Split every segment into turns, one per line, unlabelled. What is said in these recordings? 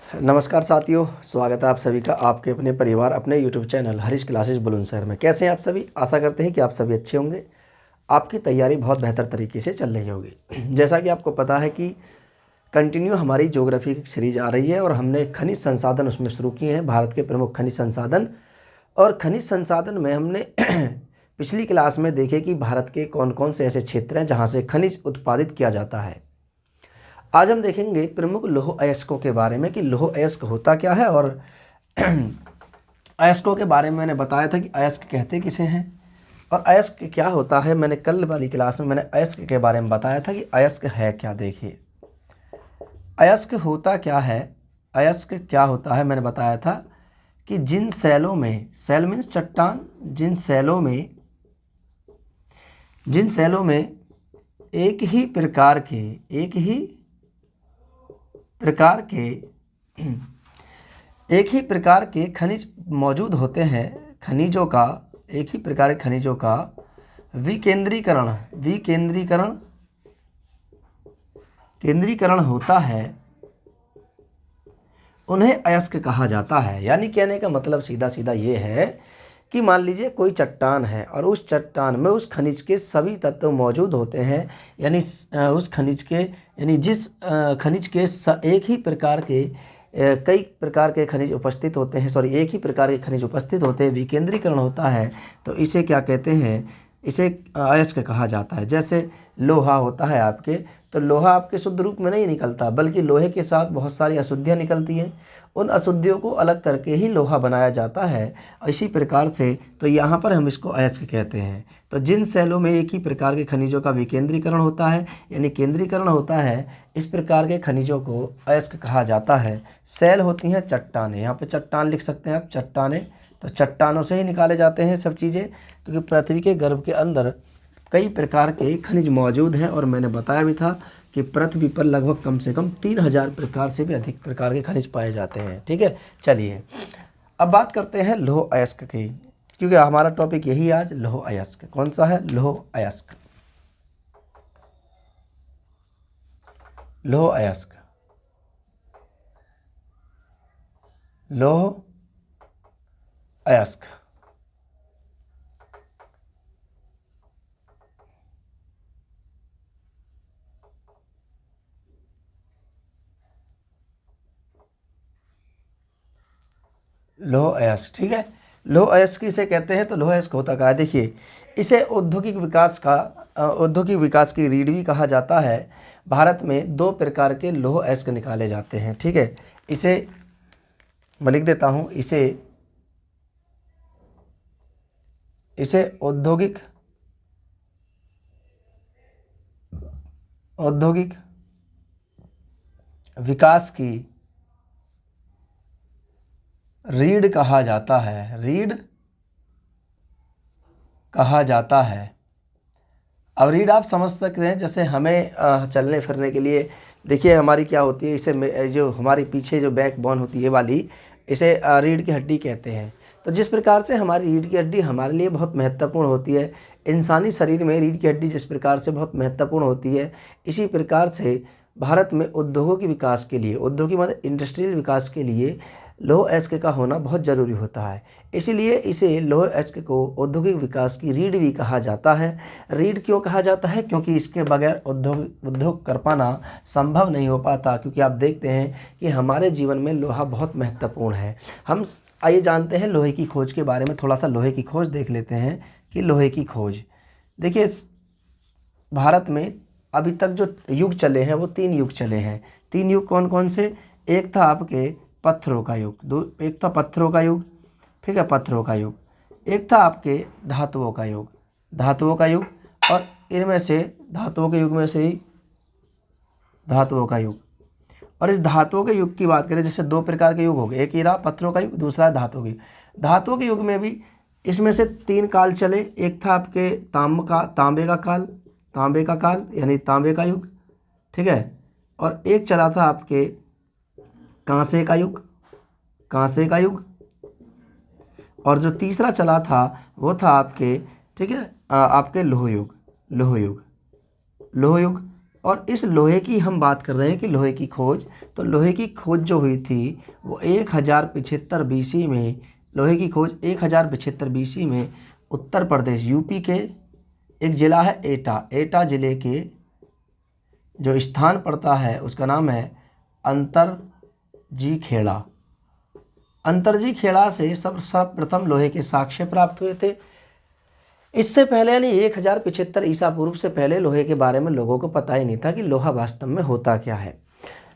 नमस्कार साथियों, स्वागत है आप सभी का आपके अपने परिवार अपने YouTube channel Harish classes Bulandshahr में। कैसे हैं आप सभी? आशा करते हैं कि आप सभी अच्छे होंगे। आपकी तैयारी बहुत बेहतर तरीके से चल रही होगी। जैसा कि आपको पता है कि कंटिन्यू हमारी ज्योग्राफी की सीरीज आ रही है और हमने खनिज संसाधन उसमें शुरू किए हैं, भारत के प्रमुख खनिज संसाधन। और खनिज संसाधन में हमने पिछली क्लास में देखे कि भारत के कौन कौन से ऐसे क्षेत्र हैं जहाँ से खनिज उत्पादित किया जाता है। आज हम देखेंगे प्रमुख लौह अयस्कों के बारे में कि लौह अयस्क होता क्या है। और अयस्कों के बारे में मैंने बताया था कि अयस्क कहते किसे हैं और अयस्क क्या होता है। मैंने कल वाली क्लास में मैंने अयस्क के बारे में बताया था कि अयस्क है क्या। देखिए, अयस्क होता क्या है। अयस्क क्या होता है, मैंने बताया था कि जिन सेलों में, सेल मीन्स चट्टान, जिन सेलों में एक ही प्रकार के खनिज मौजूद होते हैं, एक ही प्रकार के खनिजों का केंद्रीकरण होता है, उन्हें अयस्क कहा जाता है। यानी कहने का मतलब सीधा सीधा ये है कि मान लीजिए कोई चट्टान है और उस चट्टान में उस खनिज के सभी तत्व मौजूद होते हैं। यानी उस खनिज के, यानी जिस खनिज के एक ही प्रकार के कई प्रकार के खनिज उपस्थित होते हैं, एक ही प्रकार के खनिज उपस्थित होते हैं, विकेंद्रीकरण होता है, तो इसे क्या कहते हैं? इसे अयस्क कहा जाता है। जैसे लोहा होता है आपके, तो लोहा आपके शुद्ध रूप में नहीं निकलता, बल्कि लोहे के साथ बहुत सारी अशुद्धियाँ निकलती हैं। उन अशुद्धियों को अलग करके ही लोहा बनाया जाता है। इसी प्रकार से तो यहाँ पर हम इसको अयस्क कहते हैं। तो जिन सेलों में एक ही प्रकार के खनिजों का विकेंद्रीकरण होता है, यानी केंद्रीकरण होता है, इस प्रकार के खनिजों को अयस्क कहा जाता है। सेल होती हैं चट्टानें, यहाँ पे चट्टान लिख सकते हैं आप, चट्टानें। तो चट्टानों से ही निकाले जाते हैं सब चीज़ें, क्योंकि पृथ्वी के गर्भ के अंदर कई प्रकार के खनिज मौजूद हैं। और मैंने बताया भी था कि पृथ्वी पर लगभग कम से कम 3000 प्रकार से भी अधिक प्रकार के खनिज पाए जाते हैं। ठीक है, चलिए अब बात करते हैं लौह अयस्क की, क्योंकि हमारा टॉपिक यही आज लौह अयस्क। कौन सा है? लौह अयस्क। लौह अयस्क, लौह अयस्क। लौह अयस्क, ठीक है। लौह अयस्क इसे कहते हैं। तो लौह अयस्क होता क्या है? देखिए, इसे औद्योगिक विकास की रीढ़ भी कहा जाता है। भारत में दो प्रकार के लौह अयस्क निकाले जाते हैं। ठीक है, इसे मैं लिख देता हूँ, इसे औद्योगिक विकास की रीढ़ कहा जाता है। रीढ़ कहा जाता है। अब रीढ़ आप समझ सकते हैं, जैसे हमें चलने फिरने के लिए, देखिए हमारी क्या होती है, इसे जो हमारी पीछे जो बैक बोन होती है वाली, इसे रीढ़ की हड्डी कहते हैं। तो जिस प्रकार से हमारी रीढ़ की हड्डी हमारे लिए बहुत महत्वपूर्ण होती है, इंसानी शरीर में रीढ़ की हड्डी जिस प्रकार से बहुत महत्वपूर्ण होती है, इसी प्रकार से भारत में उद्योगों के विकास के लिए, उद्योगिक मतलब इंडस्ट्रियल विकास के लिए लौह अयस्क का होना बहुत ज़रूरी होता है। इसीलिए इसे लौह अयस्क को औद्योगिक विकास की रीढ़ भी कहा जाता है। रीढ़ क्यों कहा जाता है? क्योंकि इसके बगैर उद्योग कर पाना संभव नहीं हो पाता। क्योंकि आप देखते हैं कि हमारे जीवन में लोहा बहुत महत्वपूर्ण है। हम आइए जानते हैं लोहे की खोज के बारे में। थोड़ा सा लोहे की खोज देख लेते हैं कि लोहे की खोज, देखिए भारत में अभी तक जो युग चले हैं वो 3 युग चले हैं। 3 युग कौन कौन से? एक था आपके पत्थरों का युग, एक था पत्थरों का युग, ठीक है, पत्थरों का युग। एक था आपके धातुओं का युग, और इनमें से धातुओं के युग में से ही धातुओं का युग। और इस धातुओं के युग की बात करें, जैसे 2 प्रकार के युग हो गए, एक ही रहा पत्थरों का युग, दूसरा धातुओं के युग। धातुओं के युग में भी इसमें से 3 काल चले। एक था आपके तांबे का काल यानी तांबे का युग, ठीक है, और एक चला था आपके कांसे का युग, और जो तीसरा चला था वो था आपके, ठीक है, आपके लोह युग। और इस लोहे की हम बात कर रहे हैं कि लोहे की खोज, तो लोहे की खोज जो हुई थी वो 1075 BC में, लोहे की खोज 1075 BC में उत्तर प्रदेश यूपी के एक ज़िला है एटा, एटा ज़िले के जो स्थान पड़ता है उसका नाम है अंतरजी खेड़ा। अंतरजी खेड़ा से सर्वप्रथम लोहे के साक्ष्य प्राप्त हुए थे। इससे पहले यानी 1075 ईसा पूर्व से पहले लोहे के बारे में लोगों को पता ही नहीं था कि लोहा वास्तव में होता क्या है।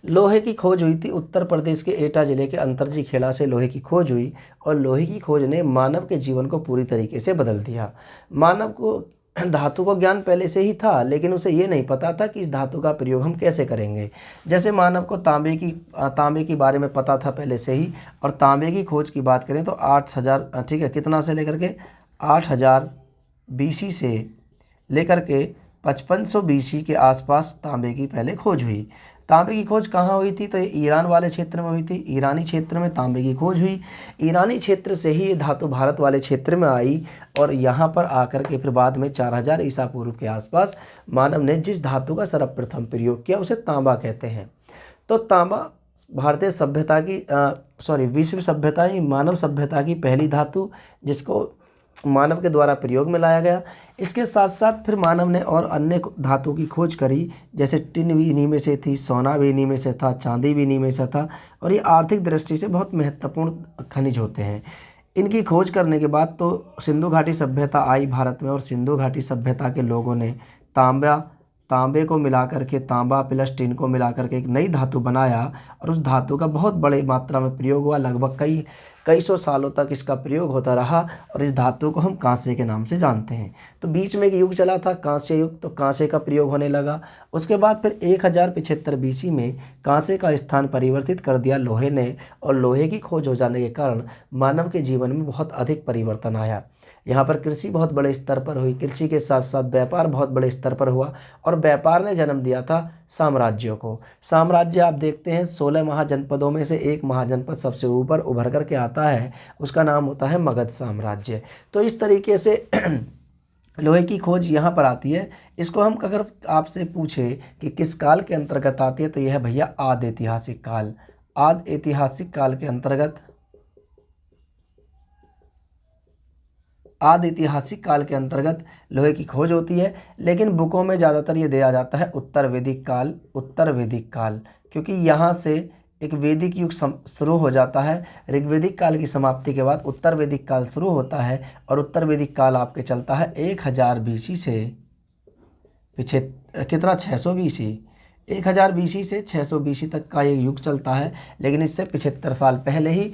लोहे की खोज हुई थी उत्तर प्रदेश के एटा जिले के अंतरजी खेड़ा से लोहे की खोज हुई, और लोहे की खोज ने मानव के जीवन को पूरी तरीके से बदल दिया। मानव को धातु का ज्ञान पहले से ही था, लेकिन उसे ये नहीं पता था कि इस धातु का प्रयोग हम कैसे करेंगे। जैसे मानव को तांबे की बारे में पता था पहले से ही, और तांबे की खोज की बात करें तो 8000 ठीक है कितना से लेकर के 8000 BC से लेकर के 5500 BC के आसपास तांबे की पहले खोज हुई। तांबे की खोज कहाँ हुई थी, तो ये ईरान वाले क्षेत्र में हुई थी। ईरानी क्षेत्र में तांबे की खोज हुई। ईरानी क्षेत्र से ही ये धातु भारत वाले क्षेत्र में आई, और यहाँ पर आकर के फिर बाद में 4000 ईसा पूर्व के आसपास मानव ने जिस धातु का सर्वप्रथम प्रयोग किया उसे तांबा कहते हैं। तो तांबा भारतीय सभ्यता की विश्व सभ्यता ही मानव सभ्यता की पहली धातु जिसको मानव के द्वारा प्रयोग में लाया गया। इसके साथ साथ फिर मानव ने और अन्य धातु की खोज करी, जैसे टिन भी इन्हीं में से थी, सोना भी इन्हीं में से था, चांदी भी इन्हीं में से था, और ये आर्थिक दृष्टि से बहुत महत्वपूर्ण खनिज होते हैं। इनकी खोज करने के बाद तो सिंधु घाटी सभ्यता आई भारत में, और सिंधु घाटी सभ्यता के लोगों ने तांबे को मिलाकर के, तांबा प्लस टिन को मिलाकर के एक नई धातु बनाया, और उस धातु का बहुत बड़े मात्रा में प्रयोग हुआ। लगभग कई सौ सालों तक इसका प्रयोग होता रहा, और इस धातु को हम कांसे के नाम से जानते हैं। तो बीच में एक युग चला था कांस्य युग, तो कांसे का प्रयोग होने लगा। उसके बाद फिर 1075 BC में कांसे का स्थान परिवर्तित कर दिया लोहे ने, और लोहे की खोज हो जाने के कारण मानव के जीवन में बहुत अधिक परिवर्तन आया। यहाँ पर कृषि बहुत बड़े स्तर पर हुई, कृषि के साथ साथ व्यापार बहुत बड़े स्तर पर हुआ, और व्यापार ने जन्म दिया था साम्राज्यों को। साम्राज्य आप देखते हैं 16 महाजनपदों में से एक महाजनपद सबसे ऊपर उभर कर के आता है, उसका नाम होता है मगध साम्राज्य। तो इस तरीके से लोहे की खोज यहाँ पर आती है। इसको हम अगर आपसे पूछे कि किस काल के अंतर्गत आती है, तो यह है भैया आदि ऐतिहासिक काल। आदि ऐतिहासिक काल के अंतर्गत, आदि ऐतिहासिक काल के अंतर्गत लोहे की खोज होती है। लेकिन बुकों में ज़्यादातर ये दिया जाता है उत्तर वैदिक काल, उत्तर वैदिक काल, क्योंकि यहाँ से एक वैदिक युग शुरू हो जाता है। ऋग्वैदिक काल की समाप्ति के बाद उत्तर वैदिक काल शुरू होता है, और उत्तर वैदिक काल आपके चलता है 1000 BC से पीछे कितना 600 BC, 1000 BC से 600 BC तक का ये युग चलता है। लेकिन इससे 75 साल पहले ही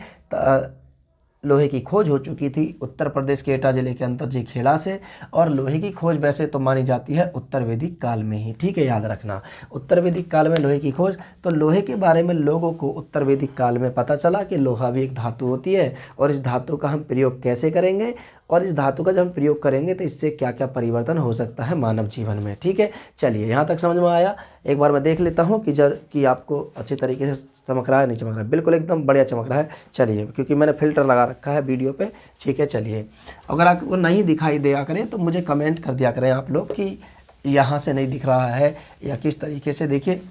लोहे की खोज हो चुकी थी उत्तर प्रदेश के एटा जिले के अंतरजी खेड़ा से, और लोहे की खोज वैसे तो मानी जाती है उत्तर वैदिक काल में ही। ठीक है, याद रखना उत्तर वैदिक काल में लोहे की खोज। तो लोहे के बारे में लोगों को उत्तर वैदिक काल में पता चला कि लोहा भी एक धातु होती है, और इस धातु का हम प्रयोग कैसे करेंगे, और इस धातु का जब हम प्रयोग करेंगे तो इससे क्या क्या परिवर्तन हो सकता है मानव जीवन में। ठीक है, चलिए यहाँ तक समझ में आया। एक बार मैं देख लेता हूँ कि आपको अच्छे तरीके से चमक रहा है नहीं चमक रहा है। बिल्कुल एकदम बढ़िया चमक रहा है। चलिए, क्योंकि मैंने फ़िल्टर लगा रखा है वीडियो पे। ठीक है, चलिए, अगर आपको नहीं दिखाई दिया करें तो मुझे कमेंट कर दिया करें आप लोग कि यहाँ से नहीं दिख रहा है या किस तरीके से। देखिए,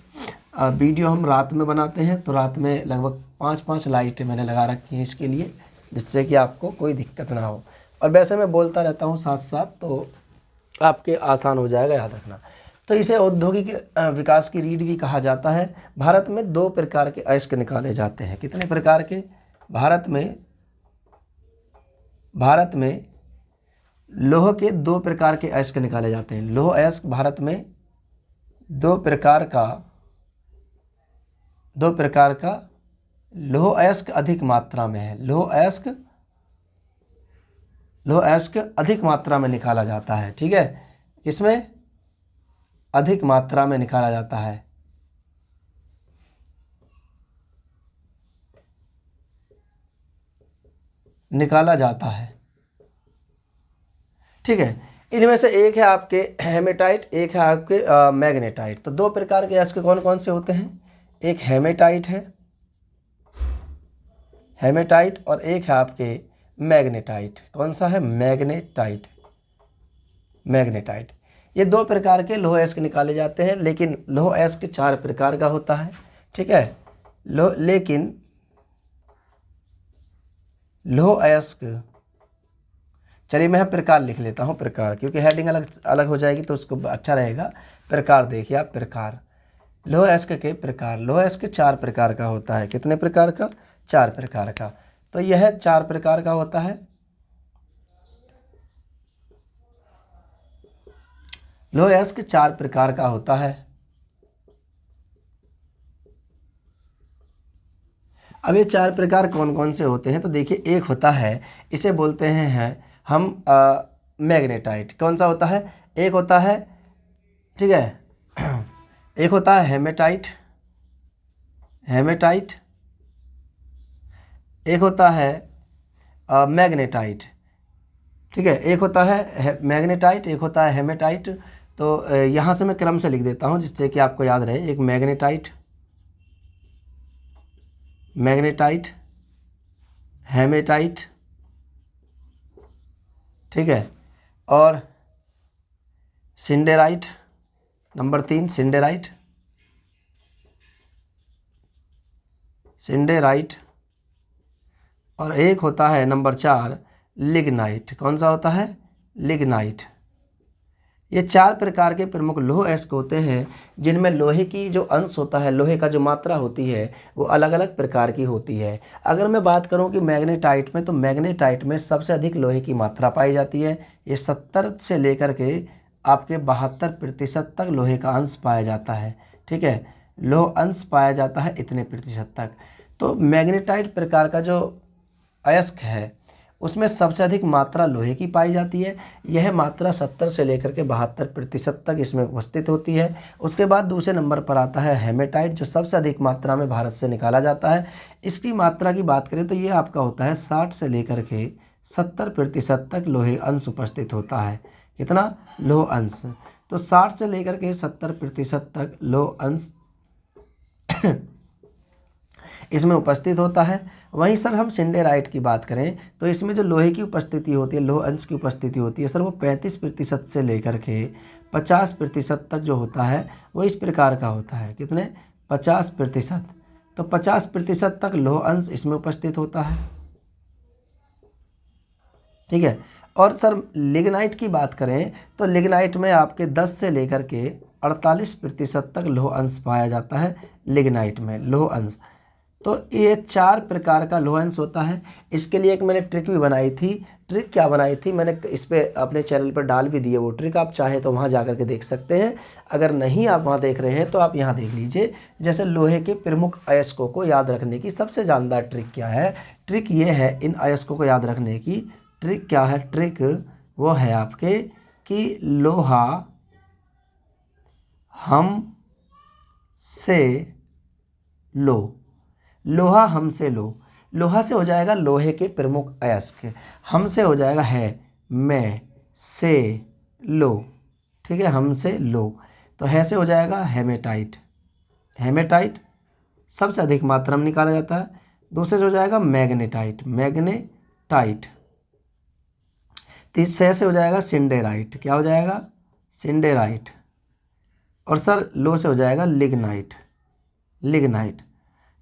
वीडियो हम रात में बनाते हैं, तो रात में लगभग 5-5 लाइटें मैंने लगा रखी हैं इसके लिए, जिससे कि आपको कोई दिक्कत ना हो। और वैसे मैं बोलता रहता हूँ साथ साथ, तो आपके आसान हो जाएगा याद रखना। तो इसे औद्योगिक विकास की रीढ़ भी कहा जाता है। भारत में 2 प्रकार के अयस्क निकाले जाते हैं। कितने प्रकार के? भारत में लोह के 2 प्रकार के अयस्क निकाले जाते हैं। लोह अयस्क भारत में 2 प्रकार का लोह अयस्क अधिक मात्रा में है। लोह अयस्क अधिक मात्रा में निकाला जाता है। ठीक है, इसमें अधिक मात्रा में निकाला जाता है। ठीक है, इनमें से एक है आपके हेमेटाइट, एक है आपके मैग्नेटाइट। तो 2 प्रकार के अयस्क कौन कौन से होते हैं? एक हेमेटाइट है, और एक है आपके मैग्नेटाइट। कौन सा है? मैग्नेटाइट। ये 2 प्रकार के लौह अयस्क निकाले जाते हैं, लेकिन लौह अयस्क 4 प्रकार का होता है, ठीक है। लेकिन लौह अयस्क, चलिए मैं प्रकार लिख लेता हूँ, प्रकार, क्योंकि हेडिंग अलग अलग हो जाएगी तो उसको अच्छा रहेगा। प्रकार देखिए आप, प्रकार, लौह अयस्क के प्रकार। लौह अयस्क 4 प्रकार का होता है। कितने प्रकार का? 4 प्रकार का। तो यह 4 प्रकार का होता है। लौह अयस्क 4 प्रकार का होता है। अब ये 4 प्रकार कौन कौन से होते हैं? तो देखिए, एक होता है, इसे बोलते हैं हम मैग्नेटाइट। कौन सा होता है? एक होता है, ठीक है, एक होता है हेमेटाइट, हेमेटाइट। एक होता है मैग्नेटाइट, ठीक है। एक होता है मैग्नेटाइट, एक होता है हेमेटाइट। तो यहाँ से मैं क्रम से लिख देता हूँ जिससे कि आपको याद रहे। एक मैग्नेटाइट, मैग्नेटाइट, हेमेटाइट, ठीक है, और सिंडेराइट, नंबर 3 सिंडेराइट, सिंडेराइट। और एक होता है नंबर 4 लिग्नाइट। कौन सा होता है? लिग्नाइट। ये 4 प्रकार के प्रमुख लौह अयस्क होते हैं, जिनमें लोहे की जो अंश होता है, लोहे का जो मात्रा होती है, वो अलग अलग प्रकार की होती है। अगर मैं बात करूं कि मैग्नेटाइट में, तो मैग्नेटाइट में सबसे अधिक लोहे की मात्रा पाई जाती है। ये 70 से लेकर के आपके 72% तक लोहे का अंश पाया जाता है, ठीक है। लोह अंश पाया जाता है इतने प्रतिशत तक। तो मैग्नेटाइट प्रकार का जो अयस्क है, उसमें सबसे अधिक मात्रा लोहे की पाई जाती है। यह मात्रा 70 से लेकर के 72% तक इसमें उपस्थित होती है। उसके बाद दूसरे नंबर पर आता है हेमेटाइट, जो सबसे अधिक मात्रा में भारत से निकाला जाता है। इसकी मात्रा की बात करें तो ये आपका होता है 60 से लेकर के 70% तक लोहे अंश उपस्थित होता है। कितना? लोह अंश। तो 60 से लेकर के 70% तक लोह अंश इसमें उपस्थित होता है। वहीं सर हम सिंडेराइट की बात करें तो इसमें जो लोहे की उपस्थिति होती है, लोह अंश की उपस्थिति होती है सर, वो 35% से लेकर के 50% तक जो होता है वो इस प्रकार का होता है। कितने? 50%। तो 50% तक लोह अंश इसमें उपस्थित होता है, ठीक है। और सर लिग्नाइट की बात करें तो लिग्नाइट में आपके 10 से लेकर के 48% तक लोह अंश पाया जाता है। लिग्नाइट में लोह अंश। तो ये 4 प्रकार का लोह अंश होता है। इसके लिए एक मैंने ट्रिक भी बनाई थी। ट्रिक क्या बनाई थी मैंने, इस पे अपने चैनल पर डाल भी दिए वो ट्रिक। आप चाहे तो वहाँ जा कर के देख सकते हैं। अगर नहीं आप वहाँ देख रहे हैं तो आप यहाँ देख लीजिए। जैसे लोहे के प्रमुख अयस्कों को याद रखने की सबसे जानदार ट्रिक क्या है? ट्रिक ये है, इन अयस्कों को याद रखने की ट्रिक क्या है? ट्रिक वो है आपके कि लोहा हम से लो, लोहा हम से लो। लोहा से हो जाएगा लोहे के प्रमुख अयस्क, हम से हो जाएगा है, मैं, से, लो, ठीक है, हम से लो। तो है से हो जाएगा हेमेटाइट, हेमेटाइट सबसे अधिक मात्रा में निकाला जाता है। दूसरे से हो जाएगा मैग्नेटाइट, मैग्नेटाइट। तीसरे से हो जाएगा सिंडेराइट, क्या हो जाएगा? सिंडेराइट। और सर लो से हो जाएगा लिग्नाइट, लिग्नाइट।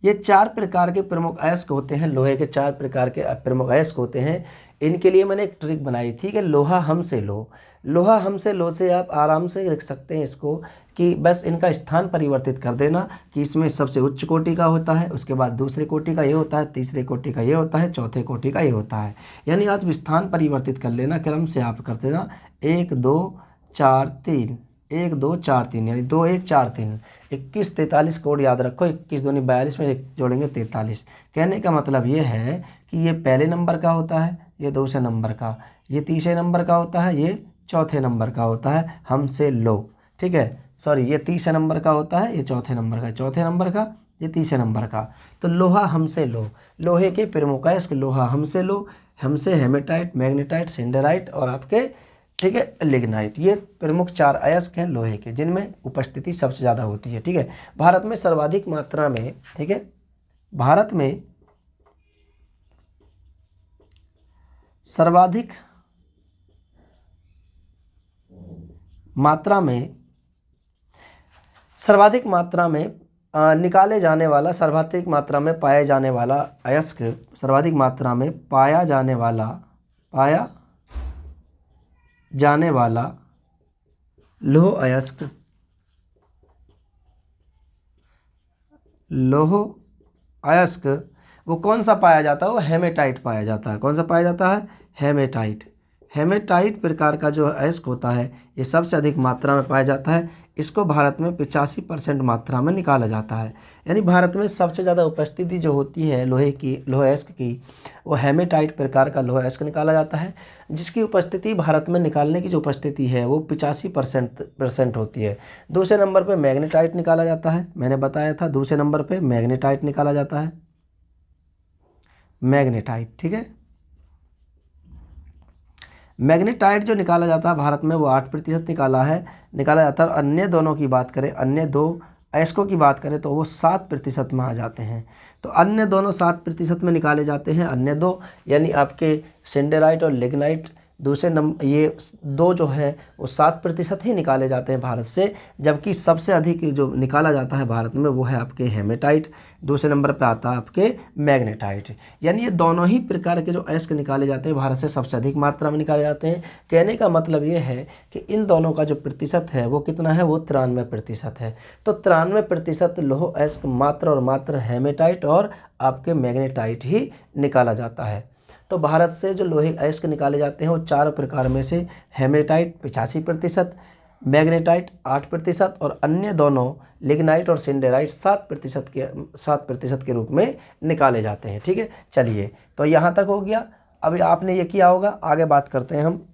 ये 4 प्रकार के प्रमुख अयस्क होते हैं, लोहे के 4 प्रकार के प्रमुख अयस्क होते हैं। इनके लिए मैंने एक ट्रिक बनाई थी कि लोहा हम से लो। लोहा हम से लो से आप आराम से लिख सकते हैं इसको कि बस इनका स्थान परिवर्तित कर देना कि इसमें सबसे उच्च कोटि का होता है, उसके बाद दूसरे कोटि का ये होता है, तीसरे कोटि का ये होता है, चौथे कोटि का ये होता है। यानी आप स्थान परिवर्तित कर लेना, क्रम से आप कर देना 1 2 4 3, 1 2 4 3, यानी 2 1 4 3, 21 43 कोड याद रखो। 21 दूनी 42 में एक जोड़ेंगे 43। कहने का मतलब ये है कि ये पहले नंबर का होता है, ये दूसरे नंबर का, ये तीसरे नंबर का होता है, ये चौथे नंबर का होता है, हमसे लो, ठीक है। सॉरी, ये तीसरे नंबर का होता है, ये चौथे नंबर का, चौथे नंबर का, ये तीसरे नंबर का। तो लोहा हमसे लो, लोहे के प्रमुख अयस्क लोहा हमसे लो, हमसे हेमेटाइट, मैग्नेटाइट, सिंडेराइट और आपके, ठीक है, लिग्नाइट। ये प्रमुख 4 अयस्क हैं लोहे के, जिनमें उपस्थिति सबसे ज़्यादा होती है, ठीक है। भारत में सर्वाधिक मात्रा में, ठीक है, भारत में सर्वाधिक मात्रा में सर्वाधिक मात्रा में निकाले जाने वाला, सर्वाधिक मात्रा में पाए जाने वाला अयस्क, सर्वाधिक मात्रा में पाया जाने वाला लौह अयस्क, लौह अयस्क वो कौन सा पाया जाता है? वो हेमेटाइट पाया जाता है। कौन सा पाया जाता है? हेमेटाइट। हेमेटाइट प्रकार का जो अयस्क होता है ये सबसे अधिक मात्रा में पाया जाता है। इसको भारत में 85% मात्रा में निकाला जाता है। यानी भारत में सबसे ज़्यादा उपस्थिति जो होती है लौह अयस्क की, वो हेमेटाइट प्रकार का लौह अयस्क निकाला जाता है, जिसकी उपस्थिति भारत में निकालने की जो उपस्थिति है वो 85% होती है। दूसरे नंबर पर मैग्नेटाइट निकाला जाता है। मैंने बताया था दूसरे नंबर पर मैग्नेटाइट निकाला जाता है, मैग्नेटाइट। ठीक है, मैग्नेटाइट जो निकाला जाता है भारत में वो 8% निकाला जाता है। और अन्य दोनों की बात करें, अन्य दो अयस्कों की बात करें तो वो 7% में आ जाते हैं। तो अन्य दोनों 7% में निकाले जाते हैं, अन्य दो, यानी आपके सिंडेराइट और लिग्नाइट। दूसरे नंबर ये दो जो है वो 7% ही निकाले जाते हैं भारत से, जबकि सबसे अधिक जो निकाला जाता है भारत में वो है आपके हेमेटाइट। दूसरे नंबर पे आता है आपके मैग्नेटाइट। यानी ये दोनों ही प्रकार के जो अयस्क निकाले जाते हैं भारत से सबसे अधिक मात्रा में निकाले जाते हैं। कहने का मतलब ये है कि इन दोनों का जो प्रतिशत है वो कितना है? वो 93% है। तो 93% लौह अयस्क मात्र और मात्र हेमेटाइट और आपके मैग्नेटाइट ही निकाला जाता है। तो भारत से जो लोहे अयस्क निकाले जाते हैं वो 4 प्रकार में से हेमेटाइट 85%, मैग्नेटाइट 8% और अन्य दोनों लिग्नाइट और सिंडेराइट 7% के रूप में निकाले जाते हैं। ठीक है, चलिए तो यहाँ तक हो गया। अभी आपने ये किया होगा, आगे बात करते हैं हम।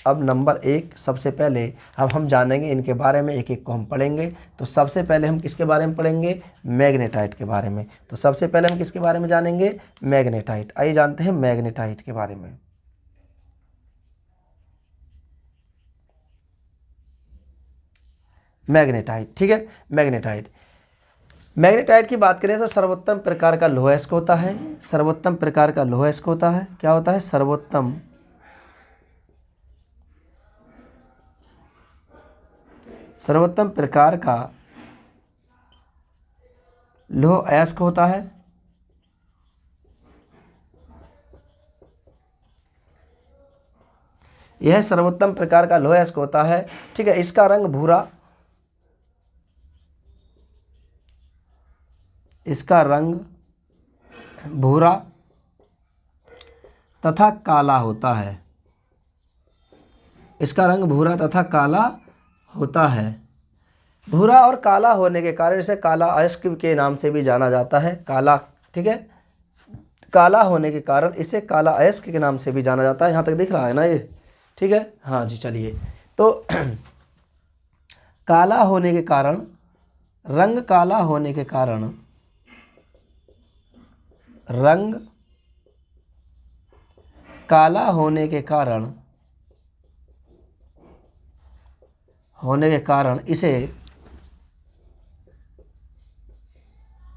अब नंबर 1 सबसे पहले अब हम जानेंगे इनके बारे में, एक एक को हम पढ़ेंगे। तो सबसे पहले हम किसके बारे में पढ़ेंगे? मैग्नेटाइट के बारे में। तो सबसे पहले हम किसके बारे में जानेंगे? मैग्नेटाइट। आइए जानते हैं मैग्नेटाइट के बारे में। मैग्नेटाइट, ठीक है, मैग्नेटाइट की बात करें तो सर्वोत्तम प्रकार का लौह अयस्क होता है। सर्वोत्तम प्रकार का लौह अयस्क होता है। क्या होता है? सर्वोत्तम प्रकार का लौह अयस्क होता है। यह सर्वोत्तम प्रकार का लौह अयस्क होता है। ठीक है, इसका रंग भूरा, इसका रंग भूरा तथा काला होता है। इसका रंग भूरा तथा काला होता है। भूरा और काला होने के कारण इसे काला अयस्क के नाम से भी जाना जाता है। काला, ठीक है, काला होने के कारण इसे काला अयस्क के नाम से भी जाना जाता है। यहाँ तक दिख रहा है ना ये? ठीक है, हाँ जी, चलिए। तो काला होने के कारण, रंग काला होने के कारण, रंग काला होने के कारण इसे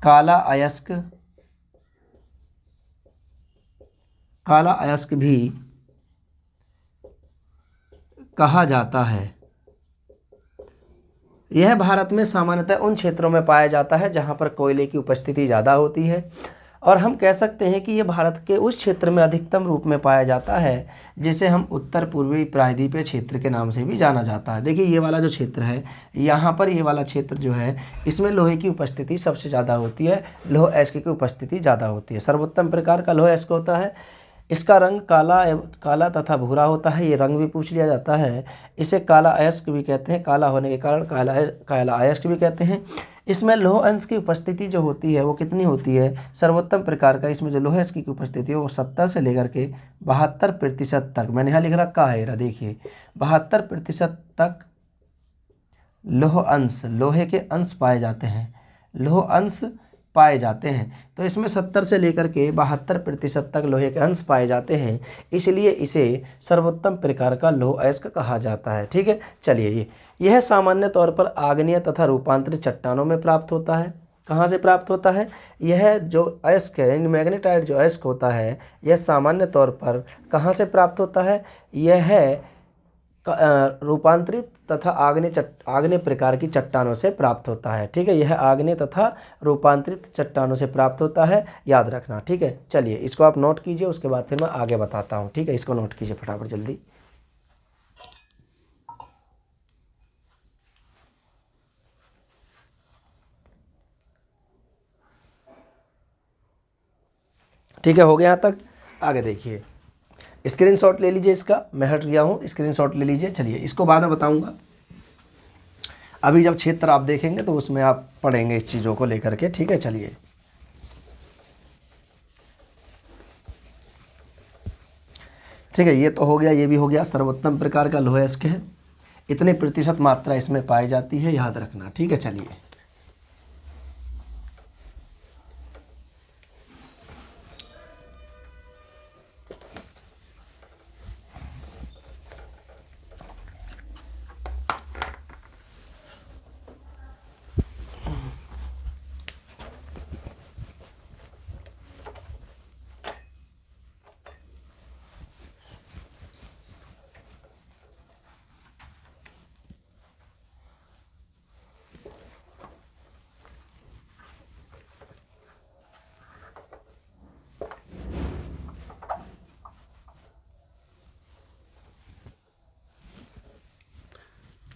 काला अयस्क भी कहा जाता है। यह भारत में सामान्यतः उन क्षेत्रों में पाया जाता है जहां पर कोयले की उपस्थिति ज़्यादा होती है, और हम कह सकते हैं कि ये भारत के उस क्षेत्र में अधिकतम रूप में पाया जाता है जिसे हम उत्तर पूर्वी प्रायद्वीपीय क्षेत्र के नाम से भी जाना जाता है। देखिए ये वाला जो क्षेत्र है, यहाँ पर ये वाला क्षेत्र जो है, इसमें लोहे की उपस्थिति सबसे ज़्यादा होती है, लौह अयस्क की उपस्थिति ज़्यादा होती है। सर्वोत्तम प्रकार का लौह अयस्क होता है। इसका रंग काला तथा भूरा होता है। ये रंग भी पूछ लिया जाता है। इसे काला अयस्क भी कहते हैं। काला होने के कारण काला अयस्क भी कहते हैं। इसमें लौह अंश की उपस्थिति जो होती है वो कितनी होती है? सर्वोत्तम प्रकार का इसमें जो लौह अयस्क की उपस्थिति है वो 70 से लेकर के 72% तक, मैंने यहाँ लिख रखा है, देखिए 72% तक लौह अंश, लोहे के अंश पाए जाते हैं, लौह अंश पाए जाते हैं। तो इसमें 70 से लेकर के 72% तक लोहे के अंश पाए जाते हैं, इसलिए इसे सर्वोत्तम प्रकार का लौह अयस्क कहा जाता है। ठीक है, चलिए यह सामान्य तौर पर आग्नेय तथा रूपांतरित चट्टानों में प्राप्त होता है। कहाँ से प्राप्त होता है? यह जो अयस्क है, मैग्नेटाइट जो अयस्क होता है, यह सामान्य तौर पर कहाँ से प्राप्त होता है? यह रूपांतरित तथा आग्नेय प्रकार की चट्टानों से प्राप्त होता है। ठीक है, यह आग्नेय तथा रूपांतरित चट्टानों से प्राप्त होता है, याद रखना। ठीक है, चलिए इसको आप नोट कीजिए, उसके बाद फिर मैं आगे बताता हूँ। ठीक है, इसको नोट कीजिए फटाफट जल्दी। ठीक है, हो गया यहाँ तक। आगे देखिए, स्क्रीनशॉट ले लीजिए इसका, मैं हट गया हूँ, स्क्रीनशॉट ले लीजिए। चलिए इसको बाद में बताऊँगा, अभी जब क्षेत्र आप देखेंगे तो उसमें आप पढ़ेंगे इस चीज़ों को लेकर के। ठीक है, चलिए ठीक है, ये तो हो गया, ये भी हो गया। सर्वोत्तम प्रकार का लोह अयस्क है, इतने प्रतिशत मात्रा इसमें पाई जाती है, याद रखना। ठीक है, चलिए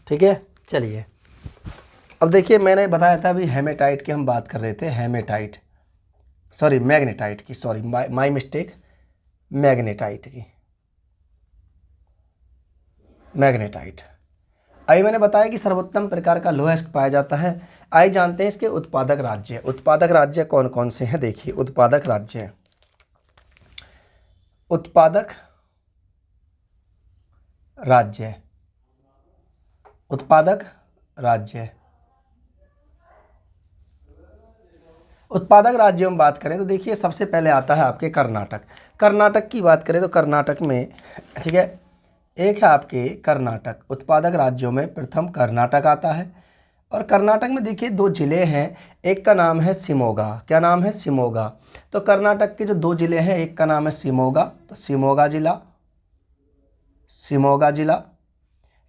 ठीक है, चलिए अब देखिए, मैंने बताया था अभी हेमेटाइट की हम बात कर रहे थे, हेमेटाइट, सॉरी मैग्नेटाइट की, सॉरी माय मिस्टेक, मैग्नेटाइट की, मैग्नेटाइट। आइए, मैंने बताया कि सर्वोत्तम प्रकार का लोह अयस्क पाया जाता है। आइए जानते हैं इसके उत्पादक राज्य। उत्पादक राज्य कौन कौन से हैं, देखिए उत्पादक राज्य, उत्पादक राज्य, उत्पादक राज्य, उत्पादक राज्यों में बात करें तो देखिए सबसे पहले आता है आपके कर्नाटक। कर्नाटक की बात करें तो कर्नाटक में, ठीक है, एक है आपके कर्नाटक, उत्पादक राज्यों में प्रथम कर्नाटक आता है। और कर्नाटक में देखिए दो ज़िले हैं, एक का नाम है शिमोगा। क्या नाम है, शिमोगा। तो कर्नाटक के जो दो ज़िले हैं, एक का नाम है शिमोगा, तो शिमोगा ज़िला, शिमोगा ज़िला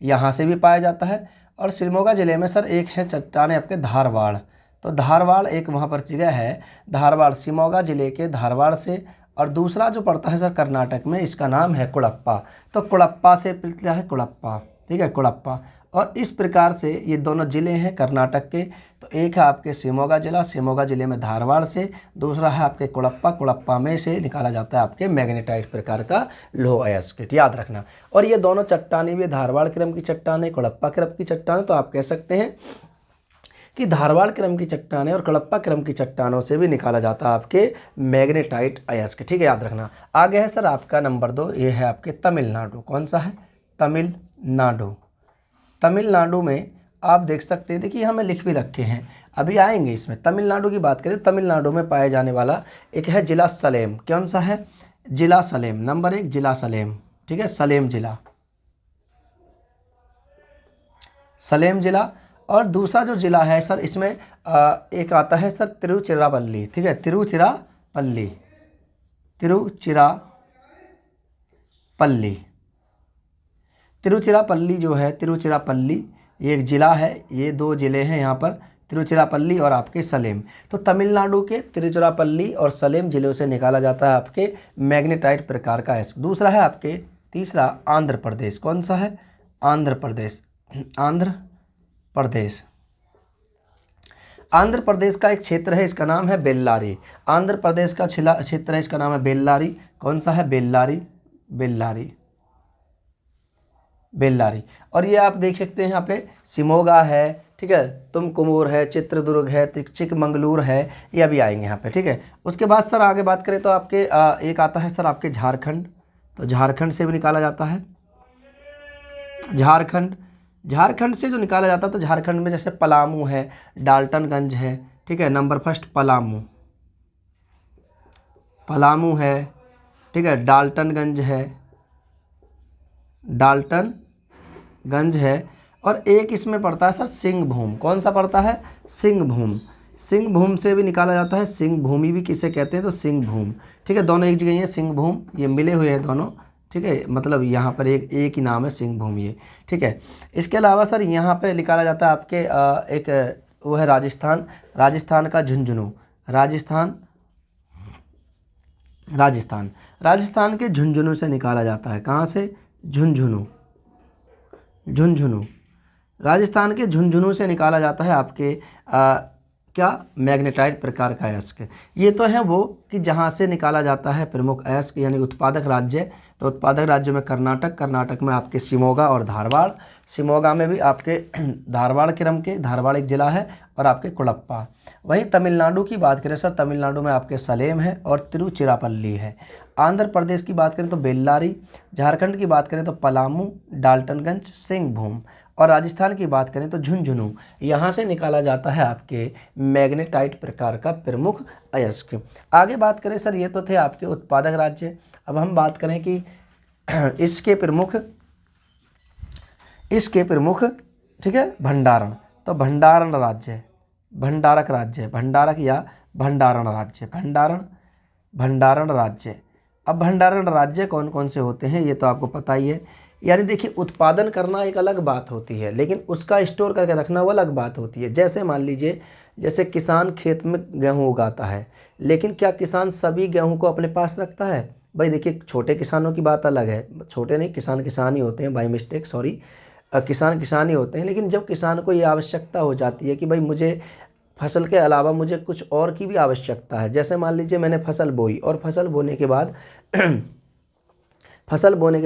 यहाँ से भी पाया जाता है। और शिमोगा ज़िले में सर एक है चट्टान है आपके धारवाड़, तो धारवाड़ एक वहाँ पर जगह है, धारवाड़, शिमोगा ज़िले के धारवाड़ से। और दूसरा जो पड़ता है सर कर्नाटक में, इसका नाम है कुड़प्पा, तो कुड़प्पा से मिलता है कुड़प्पा। ठीक है, कुड़प्पा। और इस प्रकार से ये दोनों ज़िले हैं कर्नाटक के, तो एक है आपके शिमोगा ज़िला, शिमोगा ज़िले में धारवाड़ से, दूसरा है आपके कुड़प्पा, कुड़प्पा में से निकाला जाता है आपके मैग्नेटाइट प्रकार का लोह अयस्क, याद रखना। और ये दोनों चट्टानें भी धारवाड़ क्रम की चट्टानें, कुड़प्पा क्रम की चट्टानें, तो आप कह सकते हैं कि धारवाड़ क्रम की चट्टानें और कुड़प्पा क्रम की चट्टानों से भी निकाला जाता है आपके मैग्नेटाइट अयस्क। ठीक है, याद रखना। आगे है सर आपका नंबर 2, ये है आपके तमिलनाडु। कौन सा है, तमिलनाडु। तमिलनाडु में आप देख सकते हैं, देखिए हमें लिख भी रखे हैं, अभी आएंगे इसमें। तमिलनाडु की बात करें तो तमिलनाडु में पाए जाने वाला एक है जिला सलेम। कौन सा है, जिला सलेम, नंबर 1 जिला सलेम। ठीक है, सलेम जिला, सलेम जिला। और दूसरा जो ज़िला है सर इसमें एक आता है सर तिरुचिरापल्ली। ठीक है, तिरुचिरापल्ली, तिरुचिरापल्ली, तिरुचिरापल्ली जो है, तिरुचिरापल्ली ये एक ज़िला है, ये दो ज़िले हैं यहाँ पर, तिरुचिरापल्ली और आपके सलेम। तो तमिलनाडु के तिरुचिरापल्ली और सलेम ज़िलों से निकाला जाता है आपके मैग्नेटाइट प्रकार का अयस्क। दूसरा है आपके, तीसरा आंध्र प्रदेश। कौन सा है, आंध्र प्रदेश, आंध्र प्रदेश। आंध्र प्रदेश का एक क्षेत्र है, इसका नाम है बेल्लारी। आंध्र प्रदेश का क्षेत्र है, इसका नाम है बेल्लारी। कौन सा है, बेल्लारी, बेल्लारी, बेल्लारी। और ये आप देख सकते हैं यहाँ पे शिमोगा है, ठीक है, तुमकुरूर है, चित्रदुर्ग है, चिकमंगलूर है, ये अभी आएंगे यहाँ पे। ठीक है, उसके बाद सर आगे बात करें तो आपके एक आता है सर आपके झारखंड, तो झारखंड से भी निकाला जाता है, झारखंड। झारखंड से जो निकाला जाता है तो झारखंड में जैसे पलामू है, डाल्टनगंज है। ठीक है, नंबर फर्स्ट पलामू, पलामू है। ठीक है, डाल्टनगंज है, डाल्टनगंज है। और एक इसमें पड़ता है सर सिंहभूम। कौन सा पड़ता है, सिंहभूम। सिंहभूम से भी निकाला जाता है, सिंहभूमि भी किसे कहते हैं, तो सिंहभूम। ठीक है, दोनों एक जगह हैं, सिंहभूम, ये मिले हुए हैं दोनों। ठीक ठीक है, मतलब यहाँ पर एक ही नाम है सिंहभूम ये, ठीक है। इसके अलावा सर यहाँ पे निकाला जाता है आपके एक वो है राजस्थान, राजस्थान का झुंझुनू, राजस्थान राजस्थान राजस्थान के झुंझुनू से निकाला जाता है। कहाँ से? झुंझुनू, झुंझुनू राजस्थान के झुंझुनू से निकाला जाता है आपके क्या? मैग्नेटाइट प्रकार का अयस्क। ये तो है वो कि जहाँ से निकाला जाता है प्रमुख अयस्क यानी उत्पादक राज्य। तो उत्पादक राज्यों में कर्नाटक, कर्नाटक में आपके शिमोगा और धारवाड़, शिमोगा में भी आपके धारवाड़ क्रम के, धारवाड़ एक जिला है, और आपके कुड़प्पा। वहीं तमिलनाडु की बात करें सर, तमिलनाडु में आपके सलेम है और तिरुचिरापल्ली है। आंध्र प्रदेश की बात करें तो बेल्लारी, झारखंड की बात करें तो पलामू, डाल्टनगंज, सिंहभूम, और राजस्थान की बात करें तो झुंझुनू। यहाँ से निकाला जाता है आपके मैग्नेटाइट प्रकार का प्रमुख अयस्क। आगे बात करें सर, ये तो थे आपके उत्पादक राज्य। अब हम बात करें कि इसके प्रमुख ठीक है भंडारण। तो भंडारण राज्य, भंडारक राज्य, भंडारक या भंडारण राज्य, भंडारण राज्य। अब भंडारण राज्य कौन कौन से होते हैं ये तो आपको पता ही है। यानी देखिए, उत्पादन करना एक अलग बात होती है, लेकिन उसका स्टोर करके रखना वो अलग बात होती है। जैसे मान लीजिए, जैसे किसान खेत में गेहूँ उगाता है, लेकिन क्या किसान सभी गेहूँ को अपने पास रखता है? भाई देखिए, छोटे किसानों की बात अलग है, छोटे नहीं, किसान किसान ही होते हैं, बाय मिस्टेक सॉरी, किसान किसान ही होते हैं। लेकिन जब किसान को ये आवश्यकता हो जाती है कि भाई मुझे फसल के अलावा मुझे कुछ और की भी आवश्यकता है, जैसे मान लीजिए मैंने फसल बोई और फसल बोने के